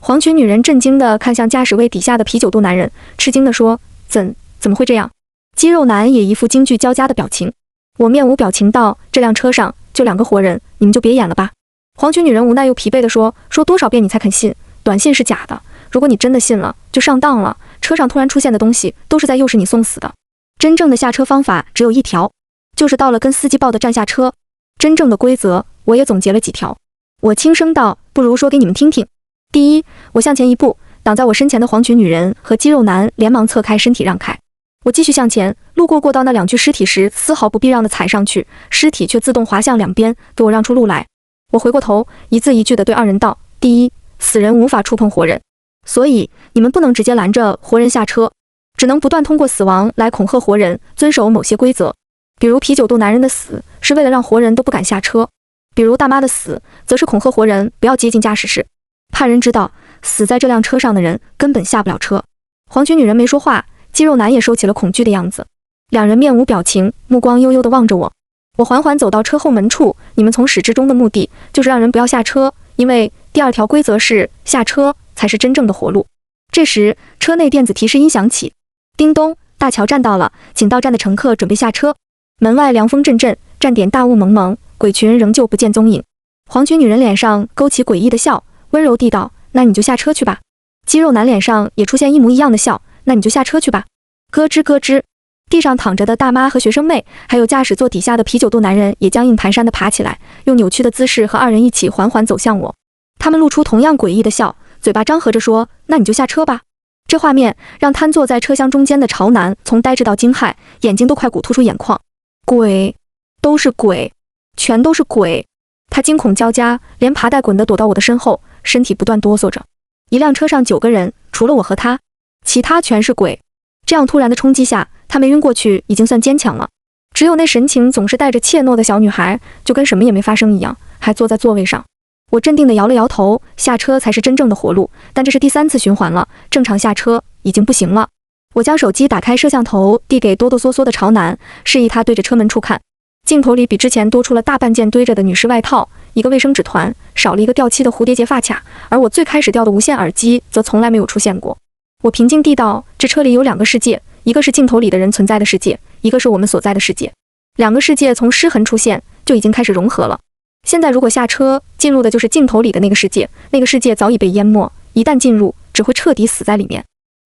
黄裙女人震惊地看向驾驶位底下的啤酒肚男人，吃惊地说：“怎么会这样？”肌肉男也一副惊惧交加的表情。我面无表情道：“这辆车上就2个活人，你们就别演了吧。”黄裙女人无奈又疲惫地说多少遍你才肯信？短信是假的，如果你真的信了，就上当了。车上突然出现的东西，都是在诱使你送死的。真正的下车方法只有一条，就是到了跟司机报的站下车。真正的规则，我也总结了几条。我轻声道：“不如说给你们听听。”第一，我向前一步，挡在我身前的黄裙女人和肌肉男连忙侧开身体让开。我继续向前，路过过道那2具尸体时，丝毫不避让地踩上去，尸体却自动滑向两边，给我让出路来。我回过头，一字一句地对2人道：“第一，死人无法触碰活人，所以你们不能直接拦着活人下车，只能不断通过死亡来恐吓活人，遵守某些规则。比如啤酒肚男人的死是为了让活人都不敢下车，比如大妈的死则是恐吓活人不要接近驾驶室，怕人知道死在这辆车上的人根本下不了车。”黄裙女人没说话，肌肉男也收起了恐惧的样子，2人面无表情，目光悠悠地望着我。我缓缓走到车后门处，你们从始至终的目的就是让人不要下车，因为第2条规则是下车才是真正的活路。这时，车内电子提示音响起，叮咚，大桥站到了，请到站的乘客准备下车。门外凉风阵阵，站点大雾蒙蒙，鬼群仍旧不见踪影。黄裙女人脸上勾起诡异的笑，温柔地道：“那你就下车去吧。”肌肉男脸上也出现一模一样的笑：“那你就下车去吧。”咯吱咯吱，地上躺着的大妈和学生妹，还有驾驶座底下的啤酒肚男人也僵硬蹒跚地爬起来，用扭曲的姿势和2人一起缓缓走向我。他们露出同样诡异的笑，嘴巴张合着说：“那你就下车吧。”这画面让瘫坐在车厢中间的朝南从呆滞到惊骇，眼睛都快鼓突出眼眶。鬼，都是鬼，全都是鬼！他惊恐交加，连爬带滚地躲到我的身后，身体不断哆嗦着。一辆车上9个人，除了我和他，其他全是鬼。这样突然的冲击下，他没晕过去已经算坚强了，只有那神情总是带着怯懦的小女孩，就跟什么也没发生一样，还坐在座位上。我镇定地摇了摇头，下车才是真正的活路，但这是第3次循环了，正常下车已经不行了。我将手机打开摄像头，递给哆哆嗦嗦的朝南，示意他对着车门处看。镜头里比之前多出了大半件堆着的女士外套，一个卫生纸团，少了一个掉漆的蝴蝶结发卡，而我最开始掉的无线耳机则从来没有出现过。我平静地道，这车里有2个世界，一个是镜头里的人存在的世界，一个是我们所在的世界。2个世界从失痕出现就已经开始融合了。现在如果下车，进入的就是镜头里的那个世界，那个世界早已被淹没，一旦进入，只会彻底死在里面。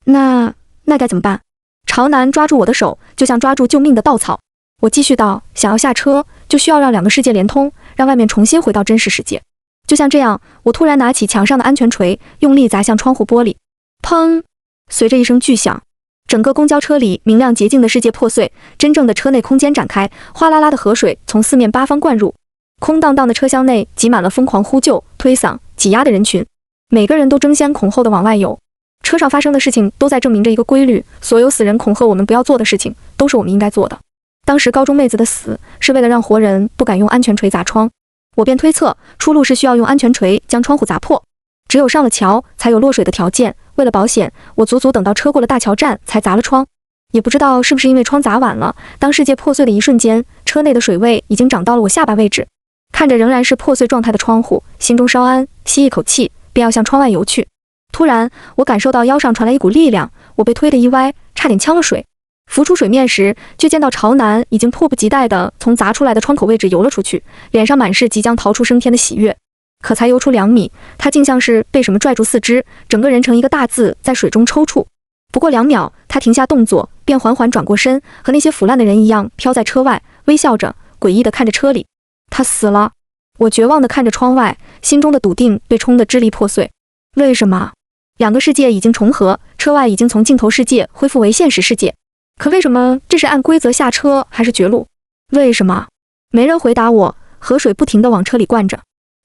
那该怎么办？朝南抓住我的手，就像抓住救命的稻草。我继续道，想要下车，就需要让2个世界连通，让外面重新回到真实世界。就像这样，我突然拿起墙上的安全锤，用力砸向窗户玻璃。砰！随着一声巨响，整个公交车里明亮洁净的世界破碎，真正的车内空间展开，哗啦啦的河水从4面8方灌入。空荡荡的车厢内挤满了疯狂呼救、推搡、挤压的人群，每个人都争先恐后地往外游。车上发生的事情都在证明着一个规律，所有死人恐吓我们不要做的事情，都是我们应该做的。当时高中妹子的死是为了让活人不敢用安全锤砸窗，我便推测出路是需要用安全锤将窗户砸破，只有上了桥才有落水的条件。为了保险，我足足等到车过了大桥站才砸了窗。也不知道是不是因为窗砸晚了，当世界破碎的一瞬间，车内的水位已经涨到了我下巴位置。看着仍然是破碎状态的窗户，心中稍安，吸一口气，便要向窗外游去。突然，我感受到腰上传来一股力量，我被推得一歪，差点呛了水。浮出水面时，却见到朝南已经迫不及待地从砸出来的窗口位置游了出去，脸上满是即将逃出升天的喜悦。可才游出2米，他竟像是被什么拽住四肢，整个人成一个大字在水中抽搐。不过2秒，他停下动作，便缓缓转过身，和那些腐烂的人一样飘在车外，微笑着，诡异地看着车里。他死了。我绝望地看着窗外，心中的笃定被冲得支离破碎。为什么？2个世界已经重合，车外已经从镜头世界恢复为现实世界。可为什么这是按规则下车还是绝路？为什么？没人回答我。河水不停地往车里灌着。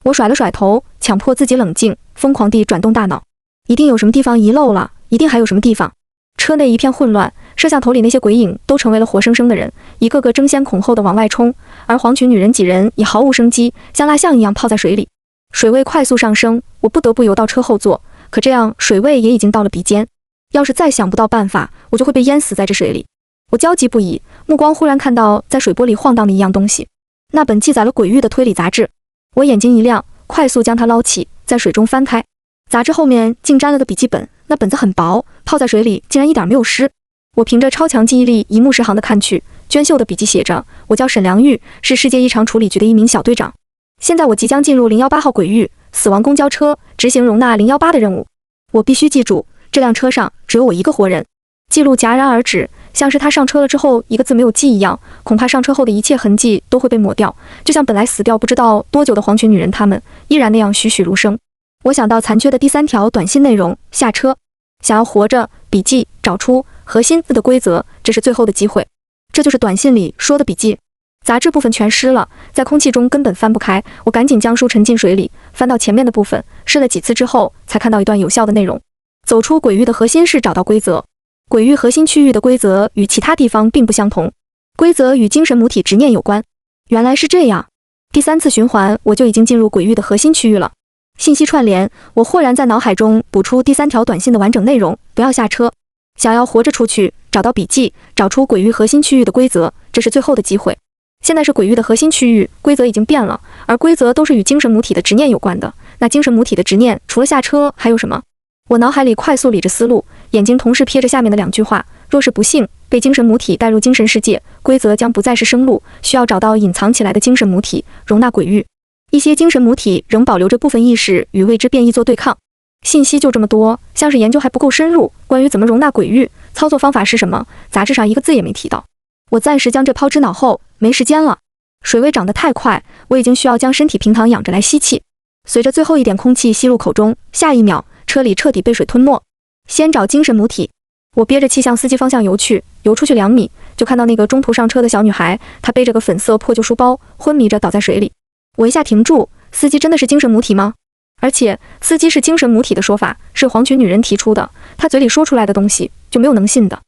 我甩了甩头，强迫自己冷静，疯狂地转动大脑。一定有什么地方遗漏了，一定还有什么地方。车内一片混乱，摄像头里那些鬼影都成为了活生生的人，一个个争先恐后地往外冲，而黄裙女人几人也毫无生机，像蜡像一样泡在水里。水位快速上升，我不得不游到车后座，可这样水位也已经到了鼻尖。要是再想不到办法，我就会被淹死在这水里。我焦急不已，目光忽然看到在水波里晃荡的一样东西，那本记载了鬼域的推理杂志。我眼睛一亮，快速将它捞起，在水中翻开。杂志后面竟沾了个笔记本，那本子很薄，泡在水里竟然一点没有湿。我凭着超强记忆力一目十行地看去，娟秀的笔记写着：我叫沈良玉，是世界异常处理局的一名小队长。现在我即将进入018号鬼域死亡公交车，执行容纳018的任务。我必须记住，这辆车上只有我一个活人。记录戛然而止，像是他上车了之后一个字没有记一样，恐怕上车后的一切痕迹都会被抹掉，就像本来死掉不知道多久的黄裙女人她们依然那样栩栩如生。我想到残缺的第3条短信内容：下车，想要活着，笔记找出核心的规则，这是最后的机会。这就是短信里说的笔记。杂志部分全湿了，在空气中根本翻不开，我赶紧将书沉进水里，翻到前面的部分，试了几次之后才看到一段有效的内容。走出鬼域的核心是找到规则。鬼域核心区域的规则与其他地方并不相同，规则与精神母体执念有关。原来是这样。第3次循环，我就已经进入鬼域的核心区域了。信息串联，我豁然在脑海中补出第3条短信的完整内容：不要下车，想要活着出去，找到笔记，找出鬼域核心区域的规则，这是最后的机会。现在是鬼域的核心区域，规则已经变了，而规则都是与精神母体的执念有关的。那精神母体的执念除了下车还有什么？我脑海里快速理着思路，眼睛同时瞥着下面的2句话：若是不幸被精神母体带入精神世界，规则将不再是生路，需要找到隐藏起来的精神母体，容纳鬼域。一些精神母体仍保留着部分意识与未知变异做对抗。信息就这么多，像是研究还不够深入。关于怎么容纳鬼域，操作方法是什么，杂志上一个字也没提到。我暂时将这抛之脑后，没时间了。水位涨得太快，我已经需要将身体平躺仰着来吸气。随着最后一点空气吸入口中，下一秒车里彻底被水吞没。先找精神母体。我憋着气向司机方向游去，游出去2米，就看到那个中途上车的小女孩，她背着个粉色破旧书包，昏迷着倒在水里。我一下停住，司机真的是精神母体吗？而且司机是精神母体的说法是黄裙女人提出的，她嘴里说出来的东西就没有能信的。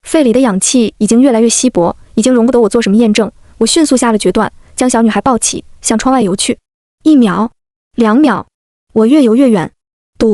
肺里的氧气已经越来越稀薄，已经容不得我做什么验证。我迅速下了决断，将小女孩抱起，向窗外游去。1秒，2秒，我越游越远。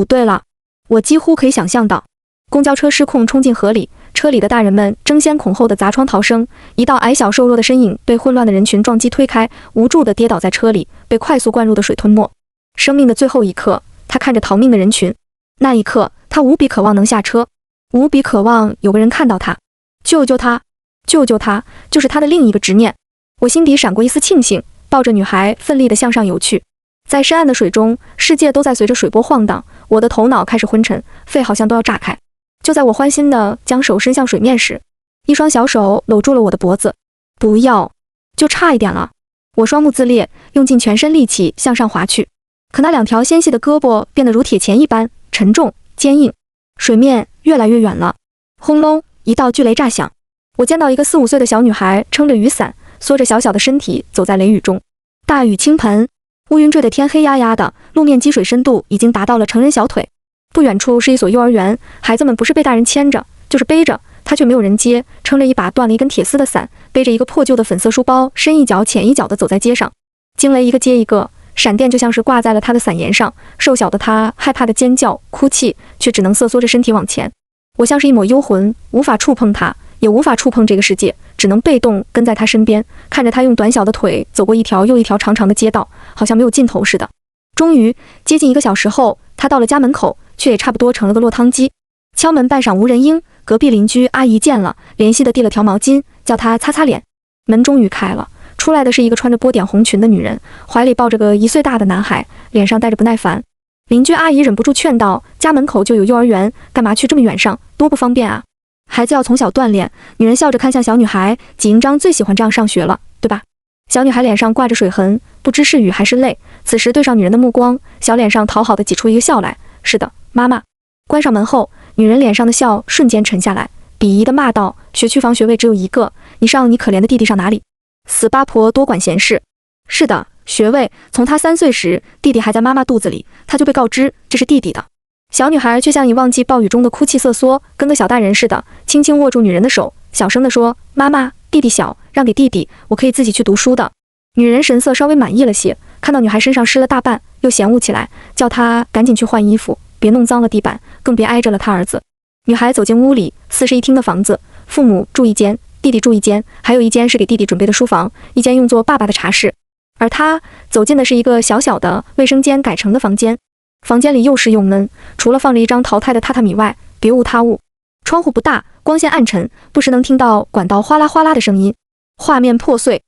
对了，我几乎可以想象到，公交车失控冲进河里，车里的大人们争先恐后的砸窗逃生，一道矮小瘦弱的身影被混乱的人群撞击推开，无助地跌倒在车里，被快速灌入的水吞没。生命的最后一刻，他看着逃命的人群，那一刻，他无比渴望能下车，无比渴望有个人看到他，救救他，救救他，就是他的另一个执念。我心底闪过一丝庆幸，抱着女孩奋力地向上游去。在深暗的水中，世界都在随着水波晃荡，我的头脑开始昏沉，肺好像都要炸开。就在我欢欣地将手伸向水面时，一双小手搂住了我的脖子。不要，就差一点了。我双目自裂，用尽全身力气向上滑去，可那两条纤细的胳膊变得如铁钳一般沉重坚硬。水面越来越远了，轰隆，一道巨雷炸响。我见到一个4、5岁的小女孩撑着雨伞，缩着小小的身体走在雷雨中。大雨倾盆，乌云坠得天黑压压的，路面积水深度已经达到了成人小腿。不远处是一所幼儿园，孩子们不是被大人牵着，就是背着，他却没有人接，撑着一把断了一根铁丝的伞，背着一个破旧的粉色书包，深一脚浅一脚地走在街上。惊雷一个接一个，闪电就像是挂在了他的伞沿上，瘦小的他害怕的尖叫哭泣，却只能瑟缩着身体往前。我像是一抹幽魂，无法触碰他，也无法触碰这个世界，只能被动跟在他身边，看着他用短小的腿走过一条又一条长长的街道，好像没有尽头似的。终于接近1个小时后，他到了家门口，却也差不多成了个落汤鸡。敲门半晌无人应，隔壁邻居阿姨见了，怜惜地递了条毛巾，叫他擦擦脸。门终于开了，出来的是一个穿着波点红裙的女人，怀里抱着个1岁大的男孩，脸上带着不耐烦。邻居阿姨忍不住劝道：家门口就有幼儿园，干嘛去这么远上，多不方便啊！孩子要从小锻炼。女人笑着看向小女孩，纪营章最喜欢这样上学了，对吧？小女孩脸上挂着水痕，不知是雨还是泪，此时对上女人的目光，小脸上讨好的挤出一个笑来。是的，妈妈。关上门后，女人脸上的笑瞬间沉下来，鄙夷地骂道：学区房学位只有1个，你上你可怜的弟弟上哪里？死八婆多管闲事。是的，学位，从他3岁时，弟弟还在妈妈肚子里，他就被告知这是弟弟的。小女孩却像已忘记暴雨中的哭泣瑟缩，跟个小大人似的，轻轻握住女人的手，小声地说：妈妈，弟弟小，让给弟弟，我可以自己去读书的。女人神色稍微满意了些，看到女孩身上湿了大半，又嫌恶起来，叫她赶紧去换衣服，别弄脏了地板，更别挨着了他儿子。女孩走进屋里，4室1厅的房子，父母住一间，弟弟住一间，还有一间是给弟弟准备的书房，一间用作爸爸的茶室。而她走进的是一个小小的卫生间改成的房间，房间里又湿又闷，除了放着一张淘汰的榻榻米外，别无他物。窗户不大，光线暗沉，不时能听到管道哗啦哗啦的声音。画面破碎。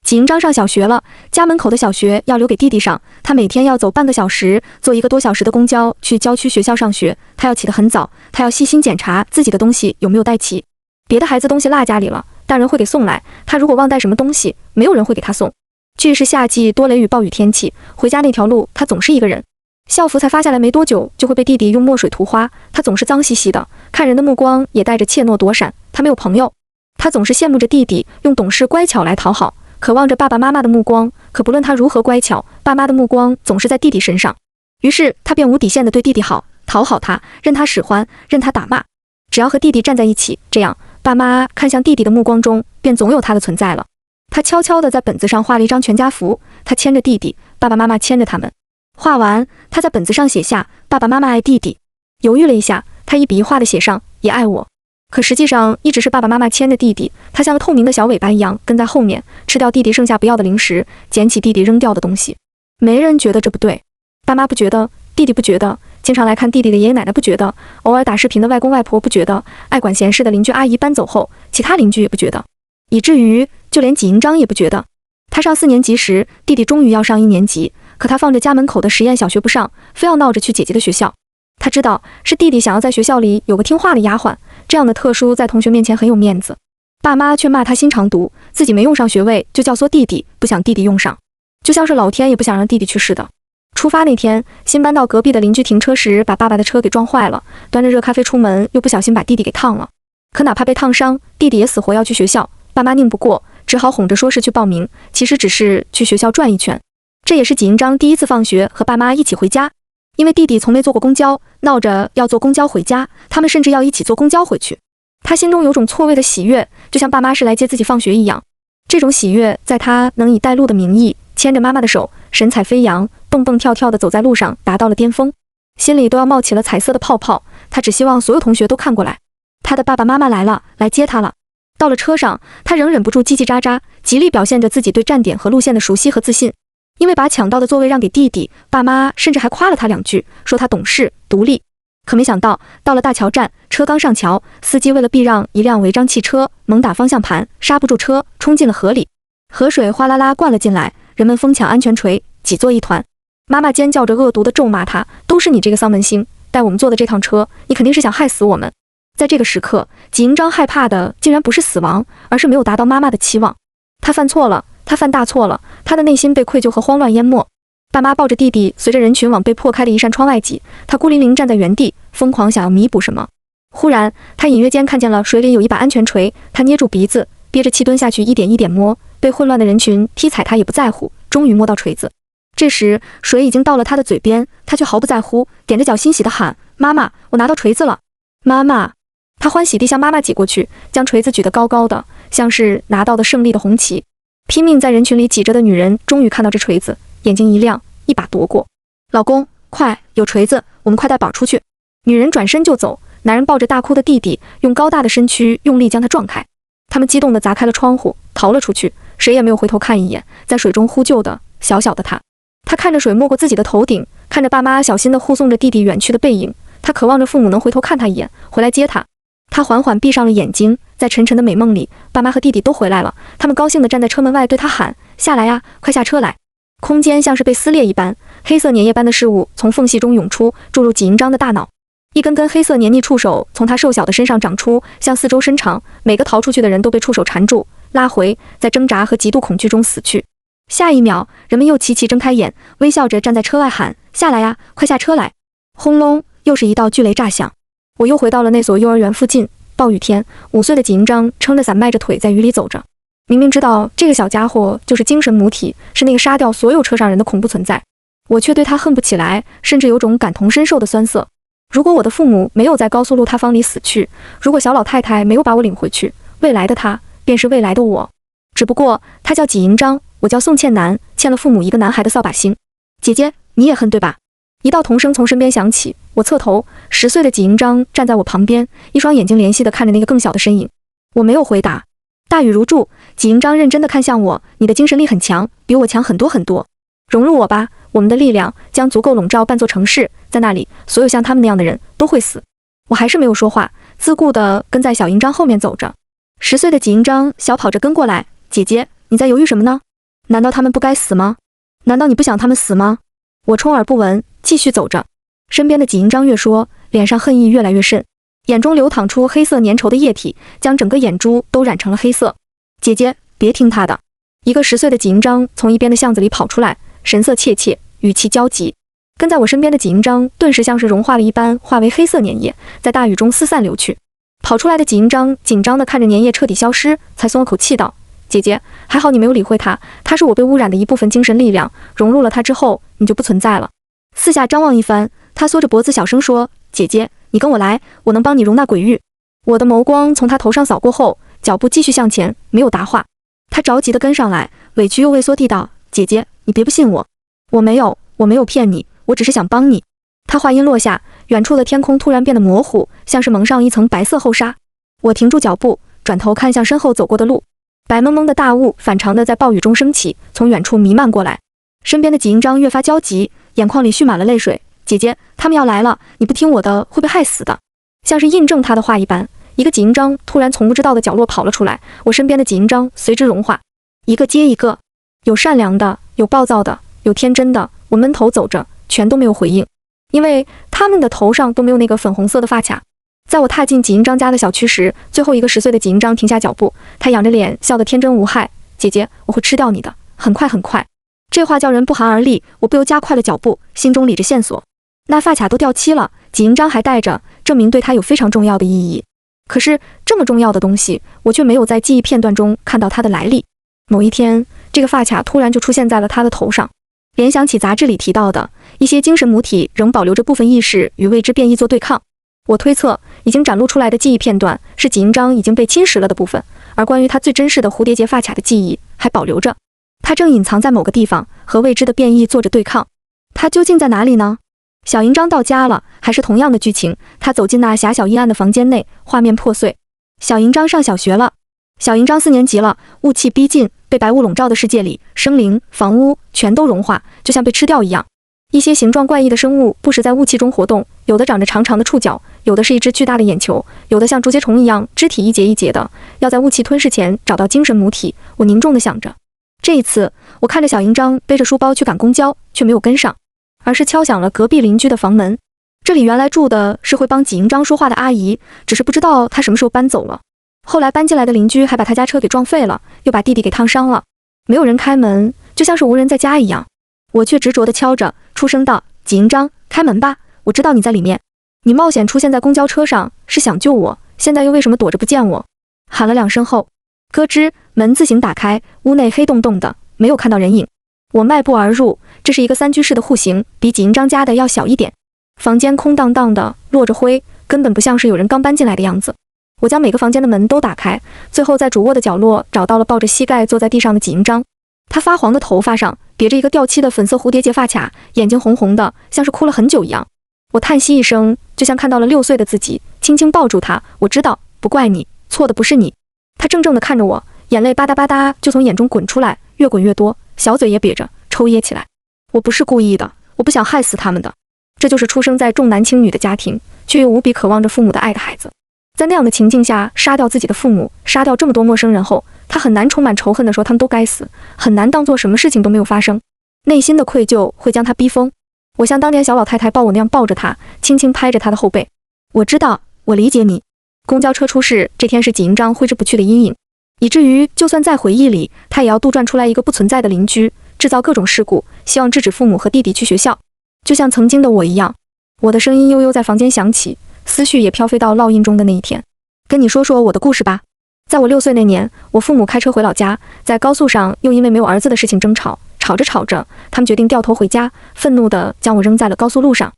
纪营章上小学了，家门口的小学要留给弟弟上，他每天要走半个小时，坐1个多小时的公交去郊区学校上学。他要起得很早，他要细心检查自己的东西有没有带齐。别的孩子东西落家里了，大人会给送来，他如果忘带什么东西，没有人会给他送。俱是夏季多雷雨暴雨天气，回家那条路他总是一个人。校服才发下来没多久，就会被弟弟用墨水涂花，他总是脏兮兮的，看人的目光也带着怯懦躲闪。他没有朋友，他总是羡慕着弟弟用懂事乖巧来讨好，渴望着爸爸妈妈的目光，可不论他如何乖巧，爸妈的目光总是在弟弟身上。于是他便无底线地对弟弟好，讨好他，任他使唤，任他打骂。只要和弟弟站在一起，这样爸妈看向弟弟的目光中便总有他的存在了。他悄悄地在本子上画了一张全家福，他牵着弟弟，爸爸妈妈牵着他们。画完，他在本子上写下爸爸妈妈爱弟弟。犹豫了一下，他一笔一画地写上也爱我。可实际上一直是爸爸妈妈牵着弟弟，他像个透明的小尾巴一样跟在后面，吃掉弟弟剩下不要的零食，捡起弟弟扔掉的东西。没人觉得这不对，爸妈不觉得，弟弟不觉得，经常来看弟弟的爷爷奶奶不觉得，偶尔打视频的外公外婆不觉得，爱管闲事的邻居阿姨搬走后，其他邻居也不觉得，以至于就连纪营章也不觉得。他上4年级时，弟弟终于要上1年级，可他放着家门口的实验小学不上，非要闹着去姐姐的学校。他知道是弟弟想要在学校里有个听话的丫鬟，这样的特殊在同学面前很有面子。爸妈却骂他心肠毒，自己没用上学位就教唆弟弟，不想弟弟用上，就像是老天也不想让弟弟去似的。出发那天，新搬到隔壁的邻居停车时把爸爸的车给撞坏了，端着热咖啡出门，又不小心把弟弟给烫了。可哪怕被烫伤，弟弟也死活要去学校，爸妈拧不过，只好哄着说是去报名，其实只是去学校转一圈。这也是纪营章第一次放学和爸妈一起回家，因为弟弟从没坐过公交，闹着要坐公交回家，他们甚至要一起坐公交回去。他心中有种错位的喜悦，就像爸妈是来接自己放学一样。这种喜悦在他能以带路的名义牵着妈妈的手，神采飞扬，蹦蹦跳跳地走在路上，达到了巅峰，心里都要冒起了彩色的泡泡。他只希望所有同学都看过来，他的爸爸妈妈来了，来接他了。到了车上，他仍忍不住叽叽喳喳，极力表现着自己对站点和路线的熟悉和自信。因为把抢到的座位让给弟弟，爸妈甚至还夸了他2句，说他懂事独立。可没想到，到了大桥站，车刚上桥，司机为了避让一辆违章汽车，猛打方向盘，刹不住车，冲进了河里。河水哗啦啦灌了进来，人们疯抢安全锤，挤作一团。妈妈尖叫着恶毒地咒骂他，都是你这个丧门星，带我们坐的这趟车，你肯定是想害死我们。在这个时刻，纪营章害怕的竟然不是死亡，而是没有达到妈妈的期望。他犯错了，他犯大错了，他的内心被愧疚和慌乱淹没。爸妈抱着弟弟，随着人群往被破开的一扇窗外挤，他孤零零站在原地，疯狂想要弥补什么。忽然，他隐约间看见了水里有一把安全锤，他捏住鼻子，憋着气蹲下去，一点一点摸，被混乱的人群踢踩他也不在乎，终于摸到锤子。这时，水已经到了他的嘴边，他却毫不在乎，踮着脚欣喜地喊：“妈妈，我拿到锤子了！妈妈！”他欢喜地向妈妈挤过去，将锤子举得高高的，像是拿到的胜利的红旗。拼命在人群里挤着的女人终于看到这锤子，眼睛一亮，一把夺过。老公，快，有锤子，我们快带宝出去。女人转身就走，男人抱着大哭的弟弟，用高大的身躯用力将他撞开。他们激动地砸开了窗户，逃了出去，谁也没有回头看一眼，在水中呼救的小小的他。他看着水没过自己的头顶，看着爸妈小心地护送着弟弟远去的背影，他渴望着父母能回头看他一眼，回来接他。他缓缓闭上了眼睛，在沉沉的美梦里，爸妈和弟弟都回来了，他们高兴地站在车门外对他喊：“下来呀，快下车来！”空间像是被撕裂一般，黑色粘液般的事物从缝隙中涌出，注入纪营章的大脑。一根根黑色黏腻触手从他瘦小的身上长出，向四周伸长，每个逃出去的人都被触手缠住，拉回，在挣扎和极度恐惧中死去。下一秒，人们又齐齐睁开眼，微笑着站在车外喊：“下来呀，快下车来！”轰隆，又是一道巨雷炸响。我又回到了那所幼儿园附近。暴雨天，5岁的纪营章撑着伞，迈着腿在雨里走着。明明知道这个小家伙就是精神母体，是那个杀掉所有车上人的恐怖存在，我却对他恨不起来，甚至有种感同身受的酸涩。如果我的父母没有在高速路塌方里死去，如果小老太太没有把我领回去，未来的他便是未来的我。只不过他叫纪营章，我叫宋倩楠，欠了父母一个男孩的扫把星。姐姐，你也恨对吧？一道童声从身边响起，我侧头，10岁的纪营章站在我旁边，一双眼睛怜惜地看着那个更小的身影。我没有回答。大雨如注，纪营章认真地看向我，你的精神力很强，比我强很多很多。融入我吧，我们的力量将足够笼罩半座城市，在那里，所有像他们那样的人都会死。我还是没有说话，自顾地跟在小营章后面走着。10岁的纪营章小跑着跟过来，姐姐，你在犹豫什么呢？难道他们不该死吗？难道你不想他们死吗？我充耳不闻，继续走着。身边的纪营章越说，脸上恨意越来越甚，眼中流淌出黑色粘稠的液体，将整个眼珠都染成了黑色。姐姐，别听他的。一个10岁的纪营章从一边的巷子里跑出来，神色怯怯，语气焦急。跟在我身边的纪营章顿时像是融化了一般，化为黑色粘液，在大雨中四散流去。跑出来的纪营章紧张地看着粘液彻底消失，才松了口气道：“姐姐，还好你没有理会他，他是我被污染的一部分精神力量，融入了他之后，你就不存在了。”四下张望一番，他缩着脖子小声说：“姐姐，你跟我来，我能帮你容纳鬼域。”我的眸光从他头上扫过后，脚步继续向前，没有答话。他着急地跟上来，委屈又畏缩地道：“姐姐，你别不信我，我没有骗你，我只是想帮你。”他话音落下，远处的天空突然变得模糊，像是蒙上一层白色后纱。我停住脚步，转头看向身后走过的路，白蒙蒙的大雾反常地在暴雨中升起，从远处弥漫过来。身边的纪营章越发焦急，眼眶里蓄满了泪水。姐姐，他们要来了，你不听我的会被害死的。像是印证他的话一般，一个纪营章突然从不知道的角落跑了出来，我身边的纪营章随之融化，一个接一个，有善良的，有暴躁的，有天真的。我闷头走着，全都没有回应，因为他们的头上都没有那个粉红色的发卡。在我踏进纪营章家的小区时，最后一个10岁的纪营章停下脚步，他仰着脸笑得天真无害。姐姐，我会吃掉你的，很快很快。这话叫人不寒而栗，我不由加快了脚步，心中理着线索。那发卡都掉漆了，纪营章还戴着，证明对他有非常重要的意义。可是这么重要的东西，我却没有在记忆片段中看到它的来历。某一天，这个发卡突然就出现在了他的头上。联想起杂志里提到的一些精神母体仍保留着部分意识与未知变异做对抗，我推测已经展露出来的记忆片段是纪营章已经被侵蚀了的部分，而关于他最珍视的蝴蝶结发卡的记忆还保留着。他正隐藏在某个地方，和未知的变异做着对抗。他究竟在哪里呢？小营章到家了，还是同样的剧情。他走进那狭小阴暗的房间内，画面破碎。小营章上小学了。小营章4年级了，雾气逼近，被白雾笼罩的世界里，生灵、房屋全都融化，就像被吃掉一样。一些形状怪异的生物不时在雾气中活动，有的长着长长的触角，有的是一只巨大的眼球，有的像竹节虫一样，肢体一节一节的，要在雾气吞噬前找到精神母体。我凝重地想着。这一次，我看着小营章背着书包去赶公交，却没有跟上，而是敲响了隔壁邻居的房门。这里原来住的是会帮纪营章说话的阿姨，只是不知道她什么时候搬走了。后来搬进来的邻居还把他家车给撞废了，又把弟弟给烫伤了。没有人开门，就像是无人在家一样。我却执着地敲着，出声道：“纪营章，开门吧，我知道你在里面。你冒险出现在公交车上，是想救我，现在又为什么躲着不见我？”喊了2声后，咯吱，门自行打开，屋内黑洞洞的，没有看到人影。我迈步而入，这是一个3居室的户型，比纪营章家的要小一点。房间空荡荡的，落着灰，根本不像是有人刚搬进来的样子。我将每个房间的门都打开，最后在主卧的角落找到了抱着膝盖坐在地上的纪营章。他发黄的头发上别着一个掉漆的粉色蝴蝶结发卡，眼睛红红的，像是哭了很久一样。我叹息一声，就像看到了6岁的自己，轻轻抱住他。我知道，不怪你，错的不是你。他怔怔地看着我，眼泪吧嗒吧嗒就从眼中滚出来，越滚越多，小嘴也瘪着，抽噎起来。我不是故意的，我不想害死他们的。这就是出生在重男轻女的家庭，却又无比渴望着父母的爱的孩子。在那样的情境下，杀掉自己的父母，杀掉这么多陌生人后，他很难充满仇恨地说他们都该死，很难当做什么事情都没有发生。内心的愧疚会将他逼疯。我像当年小老太太抱我那样抱着他，轻轻拍着他的后背。我知道，我理解你。公交车出事这天是纪营章挥之不去的阴影，以至于就算在回忆里，他也要杜撰出来一个不存在的邻居，制造各种事故，希望制止父母和弟弟去学校。就像曾经的我一样，我的声音悠悠在房间响起，思绪也飘飞到烙印中的那一天。跟你说说我的故事吧。在我6岁那年，我父母开车回老家，在高速上又因为没有儿子的事情争吵，吵着吵着，他们决定掉头回家，愤怒地将我扔在了高速路上。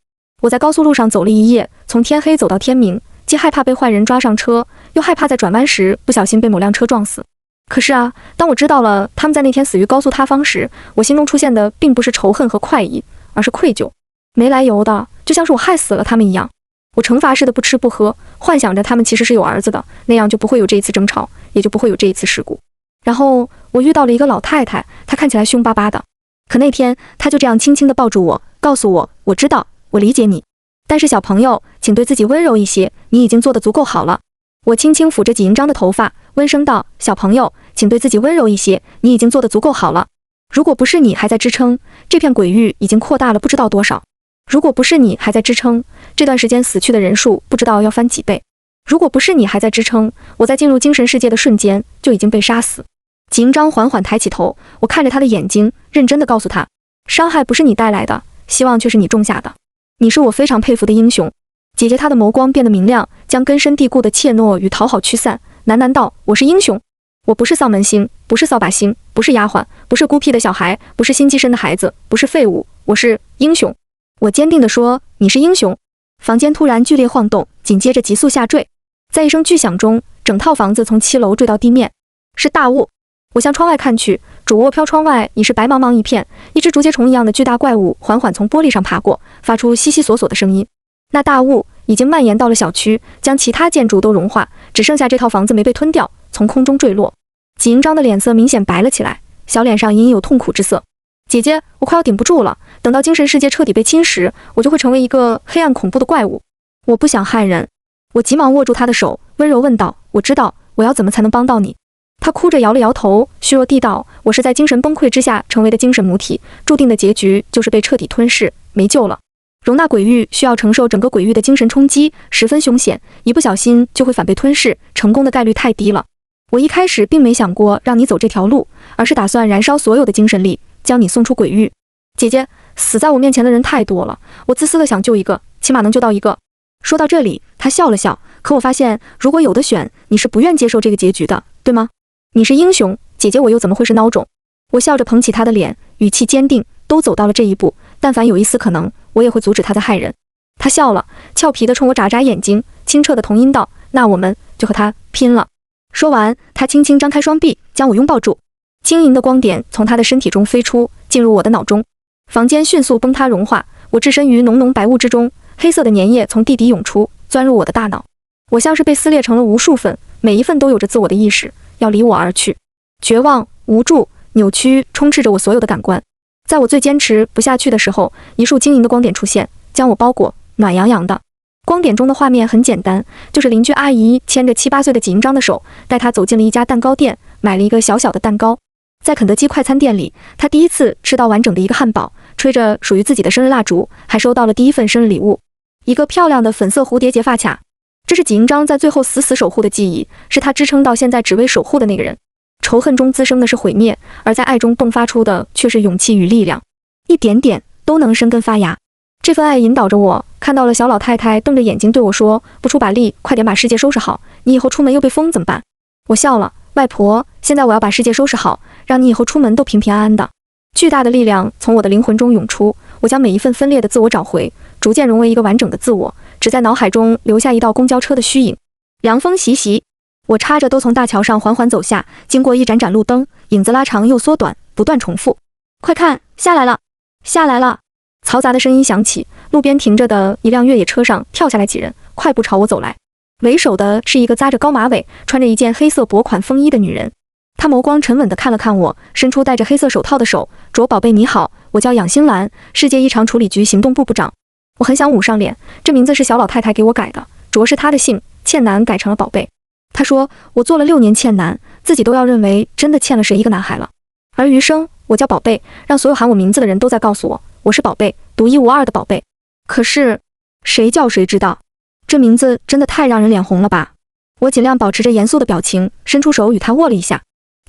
我在高速路上走了一夜，从天黑走到天明，既害怕被坏人抓上车，又害怕在转弯时不小心被某辆车撞死。可是啊，当我知道了他们在那天死于高速塌方时，我心中出现的并不是仇恨和快意，而是愧疚，没来由的，就像是我害死了他们一样。我惩罚似的不吃不喝，幻想着他们其实是有儿子的，那样就不会有这一次争吵，也就不会有这一次事故。然后我遇到了一个老太太，她看起来凶巴巴的，可那天她就这样轻轻地抱住我，告诉我，我知道，我理解你，但是小朋友，请对自己温柔一些，你已经做得足够好了。我轻轻抚着纪营章的头发，温声道，小朋友，请对自己温柔一些，你已经做得足够好了。如果不是你还在支撑，这片鬼域已经扩大了不知道多少。如果不是你还在支撑，这段时间死去的人数不知道要翻几倍。如果不是你还在支撑，我在进入精神世界的瞬间就已经被杀死。纪营章缓缓抬起头，我看着他的眼睛，认真地告诉他，伤害不是你带来的，希望却是你种下的。你是我非常佩服的英雄。姐姐她的眸光变得明亮，将根深蒂固的怯懦与讨好驱散，喃喃道，我是英雄。我不是丧门星，不是扫把星，不是丫鬟，不是孤僻的小孩，不是新寄生的孩子，不是废物，我是英雄。我坚定地说，你是英雄。房间突然剧烈晃动，紧接着急速下坠，在一声巨响中，整套房子从7楼坠到地面。是大雾。我向窗外看去，主卧飘窗外已是白茫茫一片，一只竹节虫一样的巨大怪物缓缓从玻璃上爬过，发出悉悉索索的声音。那大雾已经蔓延到了小区，将其他建筑都融化，只剩下这套房子没被吞掉，从空中坠落。纪营章的脸色明显白了起来，小脸上隐隐有痛苦之色。姐姐，我快要顶不住了，等到精神世界彻底被侵蚀，我就会成为一个黑暗恐怖的怪物。我不想害人。我急忙握住他的手，温柔问道，我知道，我要怎么才能帮到你？他哭着摇了摇头，虚弱地道，我是在精神崩溃之下成为的精神母体，注定的结局就是被彻底吞噬，没救了。容纳鬼域需要承受整个鬼域的精神冲击，十分凶险，一不小心就会反被吞噬，成功的概率太低了。我一开始并没想过让你走这条路，而是打算燃烧所有的精神力，将你送出鬼域。姐姐，死在我面前的人太多了，我自私的想救一个，起码能救到一个。说到这里，他笑了笑，可我发现，如果有的选，你是不愿接受这个结局的，对吗？你是英雄，姐姐我又怎么会是孬种？我笑着捧起他的脸，语气坚定，都走到了这一步，但凡有一丝可能，我也会阻止他在害人。他笑了，俏皮地冲我眨眨眼睛，清澈的童音道，那我们就和他拼了。说完，他轻轻张开双臂，将我拥抱住。晶莹的光点从他的身体中飞出，进入我的脑中。房间迅速崩塌融化，我置身于浓浓白雾之中，黑色的粘液从地底涌出，钻入我的大脑。我像是被撕裂成了无数份，每一份都有着自我的意识，要离我而去。绝望、无助、扭曲充斥着我所有的感官。在我最坚持不下去的时候，一束晶莹的光点出现，将我包裹，暖洋洋的。光点中的画面很简单，就是邻居阿姨牵着7、8岁的纪英章的手，带他走进了一家蛋糕店，买了一个小小的蛋糕。在肯德基快餐店里，他第一次吃到完整的一个汉堡，吹着属于自己的生日蜡烛，还收到了第一份生日礼物，一个漂亮的粉色蝴蝶结发卡。这是纪英章在最后死死守护的记忆，是他支撑到现在只为守护的那个人。仇恨中滋生的是毁灭，而在爱中迸发出的却是勇气与力量，一点点都能生根发芽。这份爱引导着我，看到了小老太太瞪着眼睛对我说，不出把力，快点把世界收拾好，你以后出门又被封怎么办？我笑了，外婆，现在我要把世界收拾好，让你以后出门都平平安安的。巨大的力量从我的灵魂中涌出，我将每一份分裂的自我找回，逐渐融为一个完整的自我，只在脑海中留下一道公交车的虚影。凉风习习，我插着都从大桥上缓缓走下，经过一盏盏路灯，影子拉长又缩短，不断重复。快看，下来了，下来了！嘈杂的声音响起，路边停着的一辆越野车上跳下来几人，快步朝我走来。为首的是一个扎着高马尾、穿着一件黑色薄款风衣的女人。她眸光沉稳地看了看我，伸出戴着黑色手套的手，卓宝贝你好，我叫杨星兰，世界异常处理局行动部部长。我很想捂上脸，这名字是小老太太给我改的，卓是她的姓，倩男改成了宝贝。她说我做了6年倩男，自己都要认为真的欠了谁一个男孩了。而余生我叫宝贝，让所有喊我名字的人都在告诉我，我是宝贝，独一无二的宝贝。可是谁叫谁知道，这名字真的太让人脸红了吧。我尽量保持着严肃的表情，伸出手与他握了一下。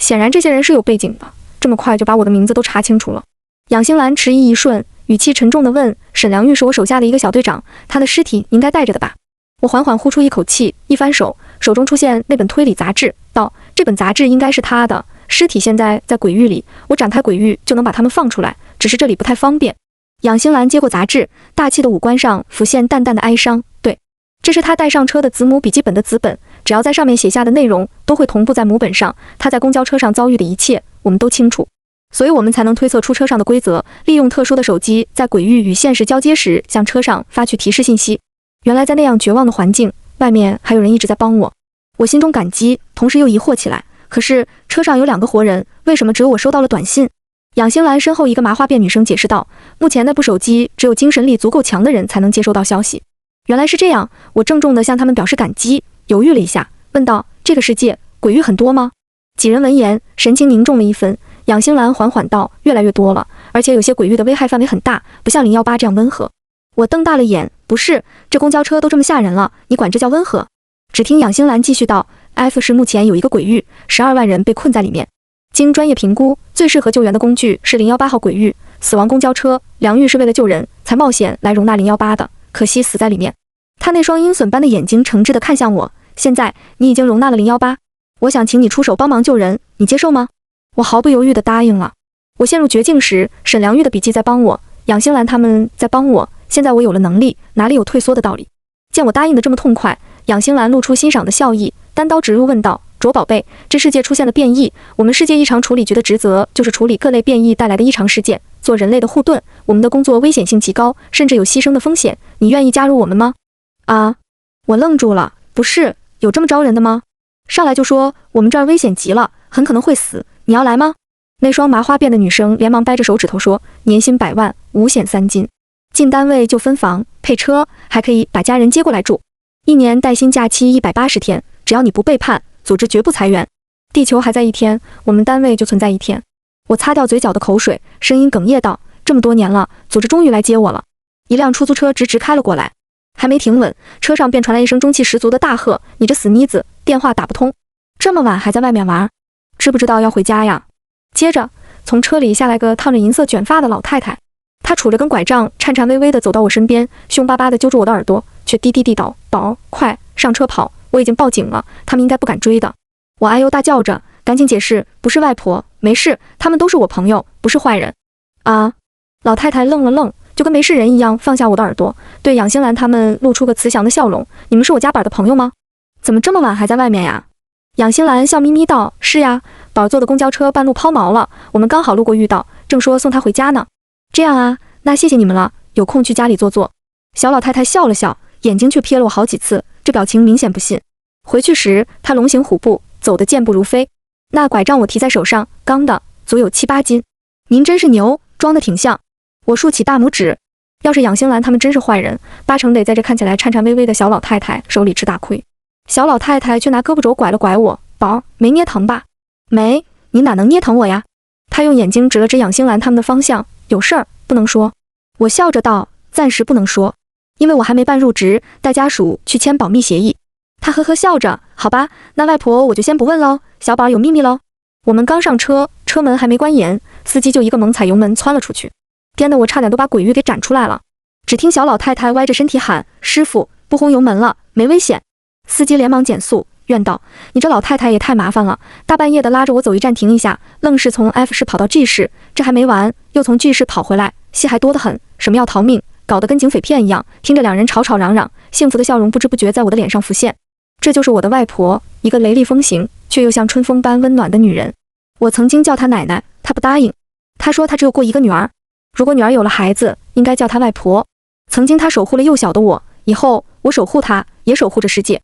显然这些人是有背景的，这么快就把我的名字都查清楚了。杨星兰迟疑一瞬，语气沉重地问，沈良玉是我手下的一个小队长，他的尸体应该带着的吧？我缓缓呼出一口气，一翻手，手中出现那本推理杂志，道，这本杂志应该是他的，尸体现在在鬼域里，我展开鬼域就能把他们放出来，只是这里不太方便。杨星兰接过杂志，大气的五官上浮现淡淡的哀伤，对，这是他带上车的子母笔记本的子本，只要在上面写下的内容都会同步在母本上，他在公交车上遭遇的一切我们都清楚，所以我们才能推测出车上的规则，利用特殊的手机在鬼域与现实交接时向车上发去提示信息。原来在那样绝望的环境，外面还有人一直在帮我，我心中感激，同时又疑惑起来，可是车上有2个活人，为什么只有我收到了短信？杨星兰身后一个麻花辫女生解释道，目前那部手机只有精神力足够强的人才能接收到消息。原来是这样，我郑重地向他们表示感激，犹豫了一下，问道，这个世界鬼域很多吗？几人闻言神情凝重了一分，杨星兰缓缓道，越来越多了，而且有些鬼域的危害范围很大，不像018这样温和。我瞪大了眼，不是，这公交车都这么吓人了，你管这叫温和？只听杨星兰继续道 ，F 市目前有一个鬼域，12万人被困在里面。经专业评估，最适合救援的工具是018号鬼域，死亡公交车，梁玉是为了救人才冒险来容纳018的，可惜死在里面。他那双鹰隼般的眼睛诚挚地看向我，现在你已经容纳了018，我想请你出手帮忙救人，你接受吗？我毫不犹豫地答应了。我陷入绝境时，沈良玉的笔记在帮我，杨星兰他们在帮我，现在我有了能力，哪里有退缩的道理？见我答应得这么痛快，杨星兰露出欣赏的笑意，单刀直入问道，卓宝贝，这世界出现了变异，我们世界异常处理局的职责就是处理各类变异带来的异常事件，做人类的护盾，我们的工作危险性极高，甚至有牺牲的风险，你愿意加入我们吗？啊！我愣住了，不是，有这么招人的吗？上来就说我们这儿危险极了，很可能会死，你要来吗？那双麻花辫的女生连忙掰着手指头说，年薪100万，五险3金，进单位就分房配车，还可以把家人接过来住，1年带薪假期180天，只要你不背叛，组织绝不裁员。地球还在1天，我们单位就存在1天。我擦掉嘴角的口水，声音哽咽道，这么多年了，组织终于来接我了。一辆出租车直直开了过来，还没停稳，车上便传来一声中气十足的大喝，你这死妮子，电话打不通，这么晚还在外面玩，知不知道要回家呀？接着从车里下来个烫着银色卷发的老太太，她杵着根拐杖，颤颤巍巍地走到我身边，凶巴巴地揪住我的耳朵，却低低地道，宝，快上车跑，我已经报警了，他们应该不敢追的。我哎呦大叫着，赶紧解释，不是外婆，没事，他们都是我朋友，不是坏人。啊！老太太愣了愣，就跟没事人一样放下我的耳朵，对杨星兰他们露出个慈祥的笑容，你们是我家宝的朋友吗？怎么这么晚还在外面呀？杨星兰笑眯眯道，是呀，宝坐的公交车半路抛锚了，我们刚好路过遇到，正说送他回家呢。这样啊，那谢谢你们了，有空去家里坐坐。小老太太笑了笑，眼睛却瞥了我好几次，这表情明显不信。回去时她龙行虎步，走得健步如飞。那拐杖我提在手上，钢的，足有7、8斤。您真是牛，装得挺像。我竖起大拇指。要是养星兰他们真是坏人，8成得在这看起来颤颤巍巍的小老太太手里吃大亏。小老太太却拿胳膊肘拐了拐我，宝，没捏疼吧？没，你哪能捏疼我呀？她用眼睛指了指养星兰他们的方向，有事儿不能说。我笑着道，暂时不能说，因为我还没办入职，带家属去签保密协议。她呵呵笑着，好吧，那外婆我就先不问喽，小宝有秘密喽。我们刚上车，车门还没关严，司机就一个猛踩油门窜了出去，颠得我差点都把鬼域给展出来了。只听小老太太歪着身体喊，师傅，不轰油门了，没危险。司机连忙减速，怨道，你这老太太也太麻烦了，大半夜的拉着我走一站停一下，愣是从 F 市跑到 G 市，这还没完，又从 G 市跑回来，戏还多得很，什么要逃命，搞得跟警匪片一样。听着两人吵吵嚷嚷，幸福的笑容不知不觉在我的脸上浮现。这就是我的外婆，一个雷厉风行却又像春风般温暖的女人。我曾经叫她奶奶，她不答应，她说她只有过一个女儿，如果女儿有了孩子，应该叫她外婆。曾经她守护了幼小的我，以后我守护她，也守护着世界。